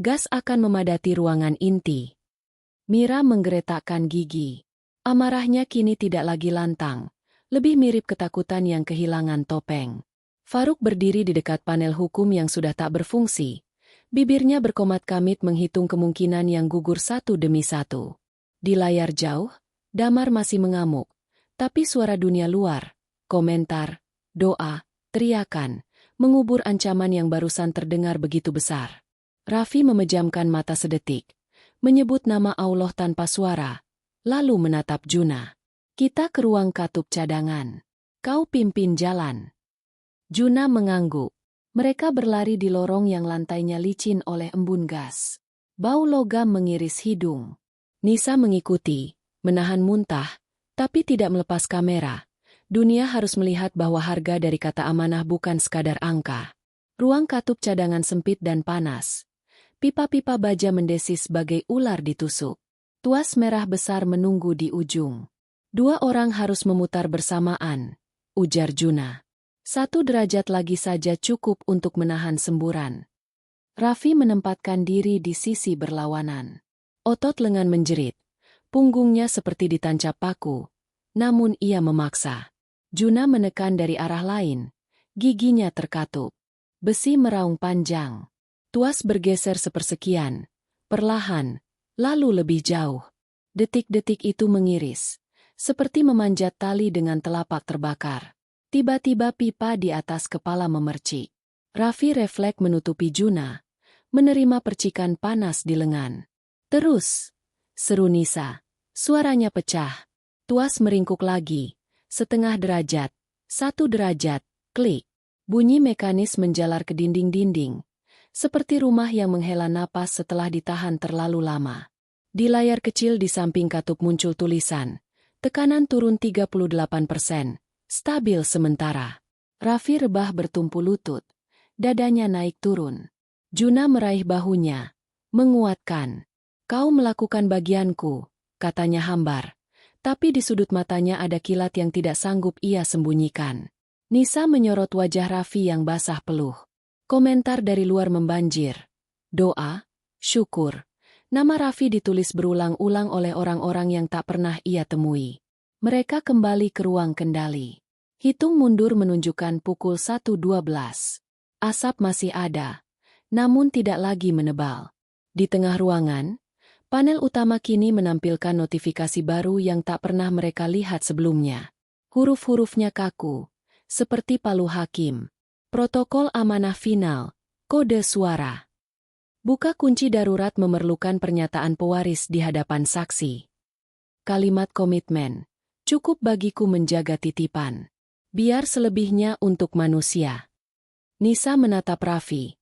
gas akan memadati ruangan inti. Mira menggeretakkan gigi. Amarahnya kini tidak lagi lantang. Lebih mirip ketakutan yang kehilangan topeng. Faruk berdiri di dekat panel hukum yang sudah tak berfungsi. Bibirnya berkomat-kamit menghitung kemungkinan yang gugur satu demi satu. Di layar jauh, Damar masih mengamuk. Tapi suara dunia luar, komentar, doa, teriakan, mengubur ancaman yang barusan terdengar begitu besar. Raffi memejamkan mata sedetik, menyebut nama Allah tanpa suara, lalu menatap Juna. Kita ke ruang katup cadangan. Kau pimpin jalan. Juna mengangguk. Mereka berlari di lorong yang lantainya licin oleh embun gas. Bau logam mengiris hidung. Nisa mengikuti, menahan muntah, tapi tidak melepas kamera. Dunia harus melihat bahwa harga dari kata amanah bukan sekadar angka. Ruang katup cadangan sempit dan panas. Pipa-pipa baja mendesis bagai ular ditusuk. Tuas merah besar menunggu di ujung. 2 orang harus memutar bersamaan, ujar Juna. 1 derajat lagi saja cukup untuk menahan semburan. Raffi menempatkan diri di sisi berlawanan. Otot lengan menjerit. Punggungnya seperti ditancap paku. Namun ia memaksa. Juna menekan dari arah lain. Giginya terkatup. Besi meraung panjang. Tuas bergeser sepersekian. Perlahan, lalu lebih jauh. Detik-detik itu mengiris. Seperti memanjat tali dengan telapak terbakar. Tiba-tiba pipa di atas kepala memercik. Raffi refleks menutupi Juna. Menerima percikan panas di lengan. Terus, seru Nisa. Suaranya pecah. Tuas meringkuk lagi. 0,5 derajat. 1 derajat. Klik. Bunyi mekanis menjalar ke dinding-dinding. Seperti rumah yang menghela napas setelah ditahan terlalu lama. Di layar kecil di samping katup muncul tulisan. Tekanan turun 38%. Stabil sementara. Raffi rebah bertumpu lutut. Dadanya naik turun. Juna meraih bahunya. Menguatkan. Kau melakukan bagianku, katanya hambar. Tapi di sudut matanya ada kilat yang tidak sanggup ia sembunyikan. Nisa menyorot wajah Raffi yang basah peluh. Komentar dari luar membanjir. Doa, syukur. Nama Raffi ditulis berulang-ulang oleh orang-orang yang tak pernah ia temui. Mereka kembali ke ruang kendali. Hitung mundur menunjukkan pukul 1.12. Asap masih ada, namun tidak lagi menebal. Di tengah ruangan, panel utama kini menampilkan notifikasi baru yang tak pernah mereka lihat sebelumnya. Huruf-hurufnya kaku, seperti palu hakim. Protokol amanah final, kode suara. Buka kunci darurat memerlukan pernyataan pewaris di hadapan saksi. Kalimat komitmen, cukup bagiku menjaga titipan. Biar selebihnya untuk manusia. Nisa menatap Raffi.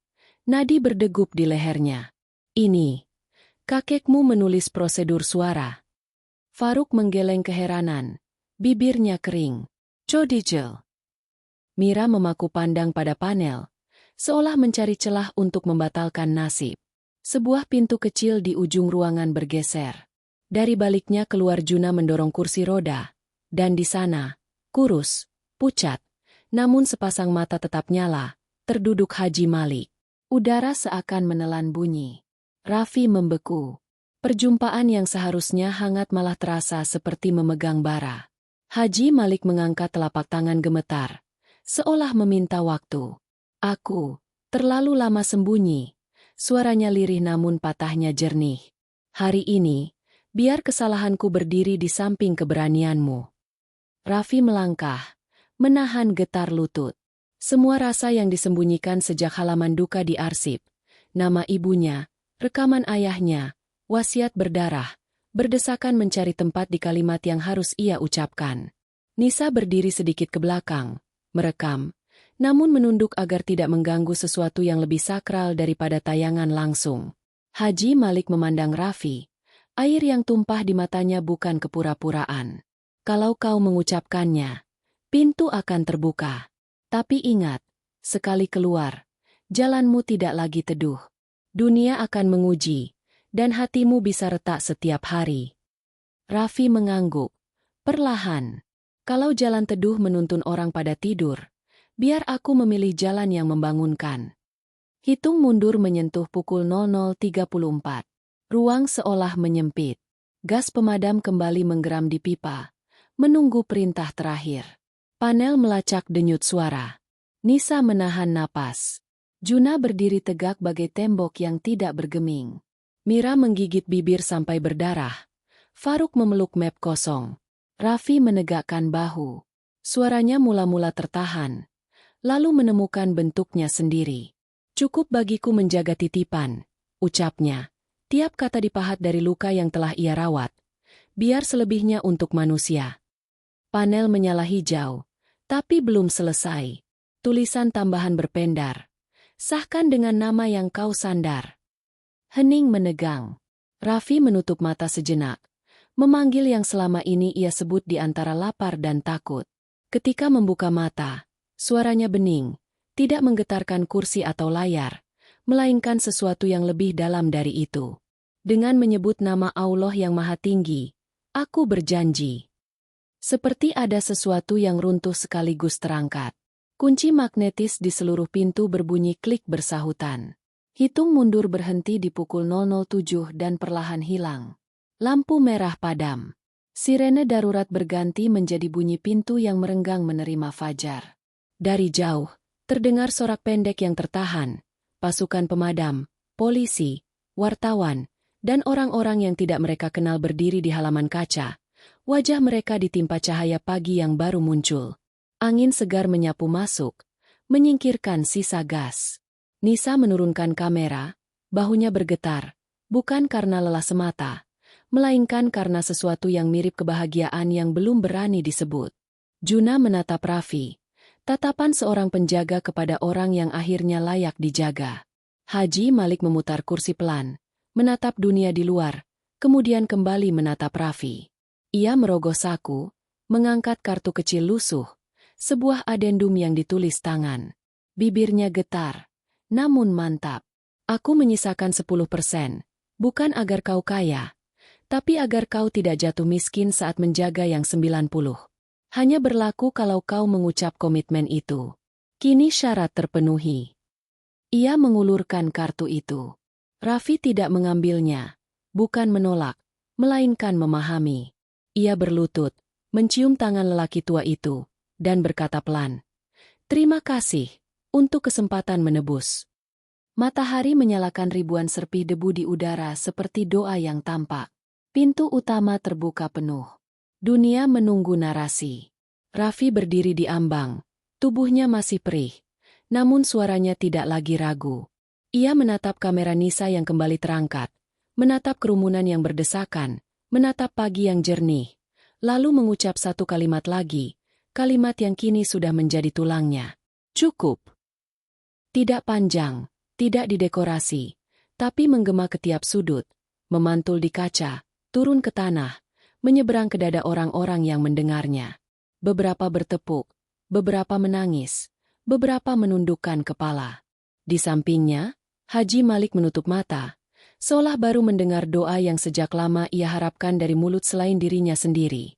Nadi berdegup di lehernya. Ini, kakekmu menulis prosedur suara. Faruk menggeleng keheranan. Bibirnya kering. Codicil. Mira memaku pandang pada panel, seolah mencari celah untuk membatalkan nasib. Sebuah pintu kecil di ujung ruangan bergeser. Dari baliknya keluar Juna mendorong kursi roda. Dan di sana, kurus, pucat, namun sepasang mata tetap nyala, terduduk Haji Malik. Udara seakan menelan bunyi. Raffi membeku. Perjumpaan yang seharusnya hangat malah terasa seperti memegang bara. Haji Malik mengangkat telapak tangan gemetar, seolah meminta waktu. Aku, terlalu lama sembunyi. Suaranya lirih namun patahnya jernih. Hari ini, biar kesalahanku berdiri di samping keberanianmu. Raffi melangkah, menahan getar lutut. Semua rasa yang disembunyikan sejak halaman duka diarsip. Nama ibunya, rekaman ayahnya, wasiat berdarah, berdesakan mencari tempat di kalimat yang harus ia ucapkan. Nisa berdiri sedikit ke belakang, merekam. namun menunduk agar tidak mengganggu sesuatu yang lebih sakral daripada tayangan langsung. Haji Malik memandang Raffi. Air yang tumpah di matanya bukan kepura-puraan. Kalau kau mengucapkannya, pintu akan terbuka. Tapi ingat, sekali keluar, jalanmu tidak lagi teduh. Dunia akan menguji, dan hatimu bisa retak setiap hari. Raffi mengangguk. Perlahan. Kalau jalan teduh menuntun orang pada tidur, biar aku memilih jalan yang membangunkan. Hitung mundur menyentuh pukul 00.34. Ruang seolah menyempit. Gas pemadam kembali menggeram di pipa, menunggu perintah terakhir. Panel melacak denyut suara. Nisa menahan napas. Juna berdiri tegak bagai tembok yang tidak bergeming. Mira menggigit bibir sampai berdarah. Faruk memeluk map kosong. Raffi menegakkan bahu. Suaranya mula-mula tertahan, lalu menemukan bentuknya sendiri. Cukup bagiku menjaga titipan, ucapnya. Tiap kata dipahat dari luka yang telah ia rawat. Biar selebihnya untuk manusia. Panel menyala hijau, tapi belum selesai. Tulisan tambahan berpendar. Sahkan dengan nama yang kau sandar. Hening menegang. Raffi menutup mata sejenak. Memanggil yang selama ini ia sebut di antara lapar dan takut. Ketika membuka mata, suaranya bening, tidak menggetarkan kursi atau layar, melainkan sesuatu yang lebih dalam dari itu. Dengan menyebut nama Allah yang Maha Tinggi, aku berjanji. Seperti ada sesuatu yang runtuh sekaligus terangkat. Kunci magnetis di seluruh pintu berbunyi klik bersahutan. Hitung mundur berhenti di pukul 007 dan perlahan hilang. Lampu merah padam. Sirene darurat berganti menjadi bunyi pintu yang merenggang menerima fajar. Dari jauh, terdengar sorak pendek yang tertahan. Pasukan pemadam, polisi, wartawan, dan orang-orang yang tidak mereka kenal berdiri di halaman kaca. Wajah mereka ditimpa cahaya pagi yang baru muncul. Angin segar menyapu masuk, menyingkirkan sisa gas. Nisa menurunkan kamera, bahunya bergetar, bukan karena lelah semata, melainkan karena sesuatu yang mirip kebahagiaan yang belum berani disebut. Juna menatap Raffi, tatapan seorang penjaga kepada orang yang akhirnya layak dijaga. Haji Malik memutar kursi pelan, menatap dunia di luar, kemudian kembali menatap Raffi. Ia merogoh saku, mengangkat kartu kecil lusuh, sebuah adendum yang ditulis tangan. Bibirnya getar, namun mantap. Aku menyisakan 10%, bukan agar kau kaya, tapi agar kau tidak jatuh miskin saat menjaga yang 90. Hanya berlaku kalau kau mengucap komitmen itu. Kini syarat terpenuhi. Ia mengulurkan kartu itu. Raffi tidak mengambilnya, bukan menolak, melainkan memahami. Ia berlutut, mencium tangan lelaki tua itu, dan berkata pelan, "Terima kasih untuk kesempatan menebus." Matahari menyalakan ribuan serpih debu di udara seperti doa yang tampak. Pintu utama terbuka penuh. Dunia menunggu narasi. Raffi berdiri di ambang, tubuhnya masih perih, namun suaranya tidak lagi ragu. Ia menatap kamera Nisa yang kembali terangkat, menatap kerumunan yang berdesakan, menatap pagi yang jernih, lalu mengucap satu kalimat lagi, kalimat yang kini sudah menjadi tulangnya. Cukup. Tidak panjang, tidak didekorasi, tapi menggema ke tiap sudut, memantul di kaca, turun ke tanah, menyeberang ke dada orang-orang yang mendengarnya. Beberapa bertepuk, beberapa menangis, beberapa menundukkan kepala. Di sampingnya, Haji Malik menutup mata, seolah baru mendengar doa yang sejak lama ia harapkan dari mulut selain dirinya sendiri.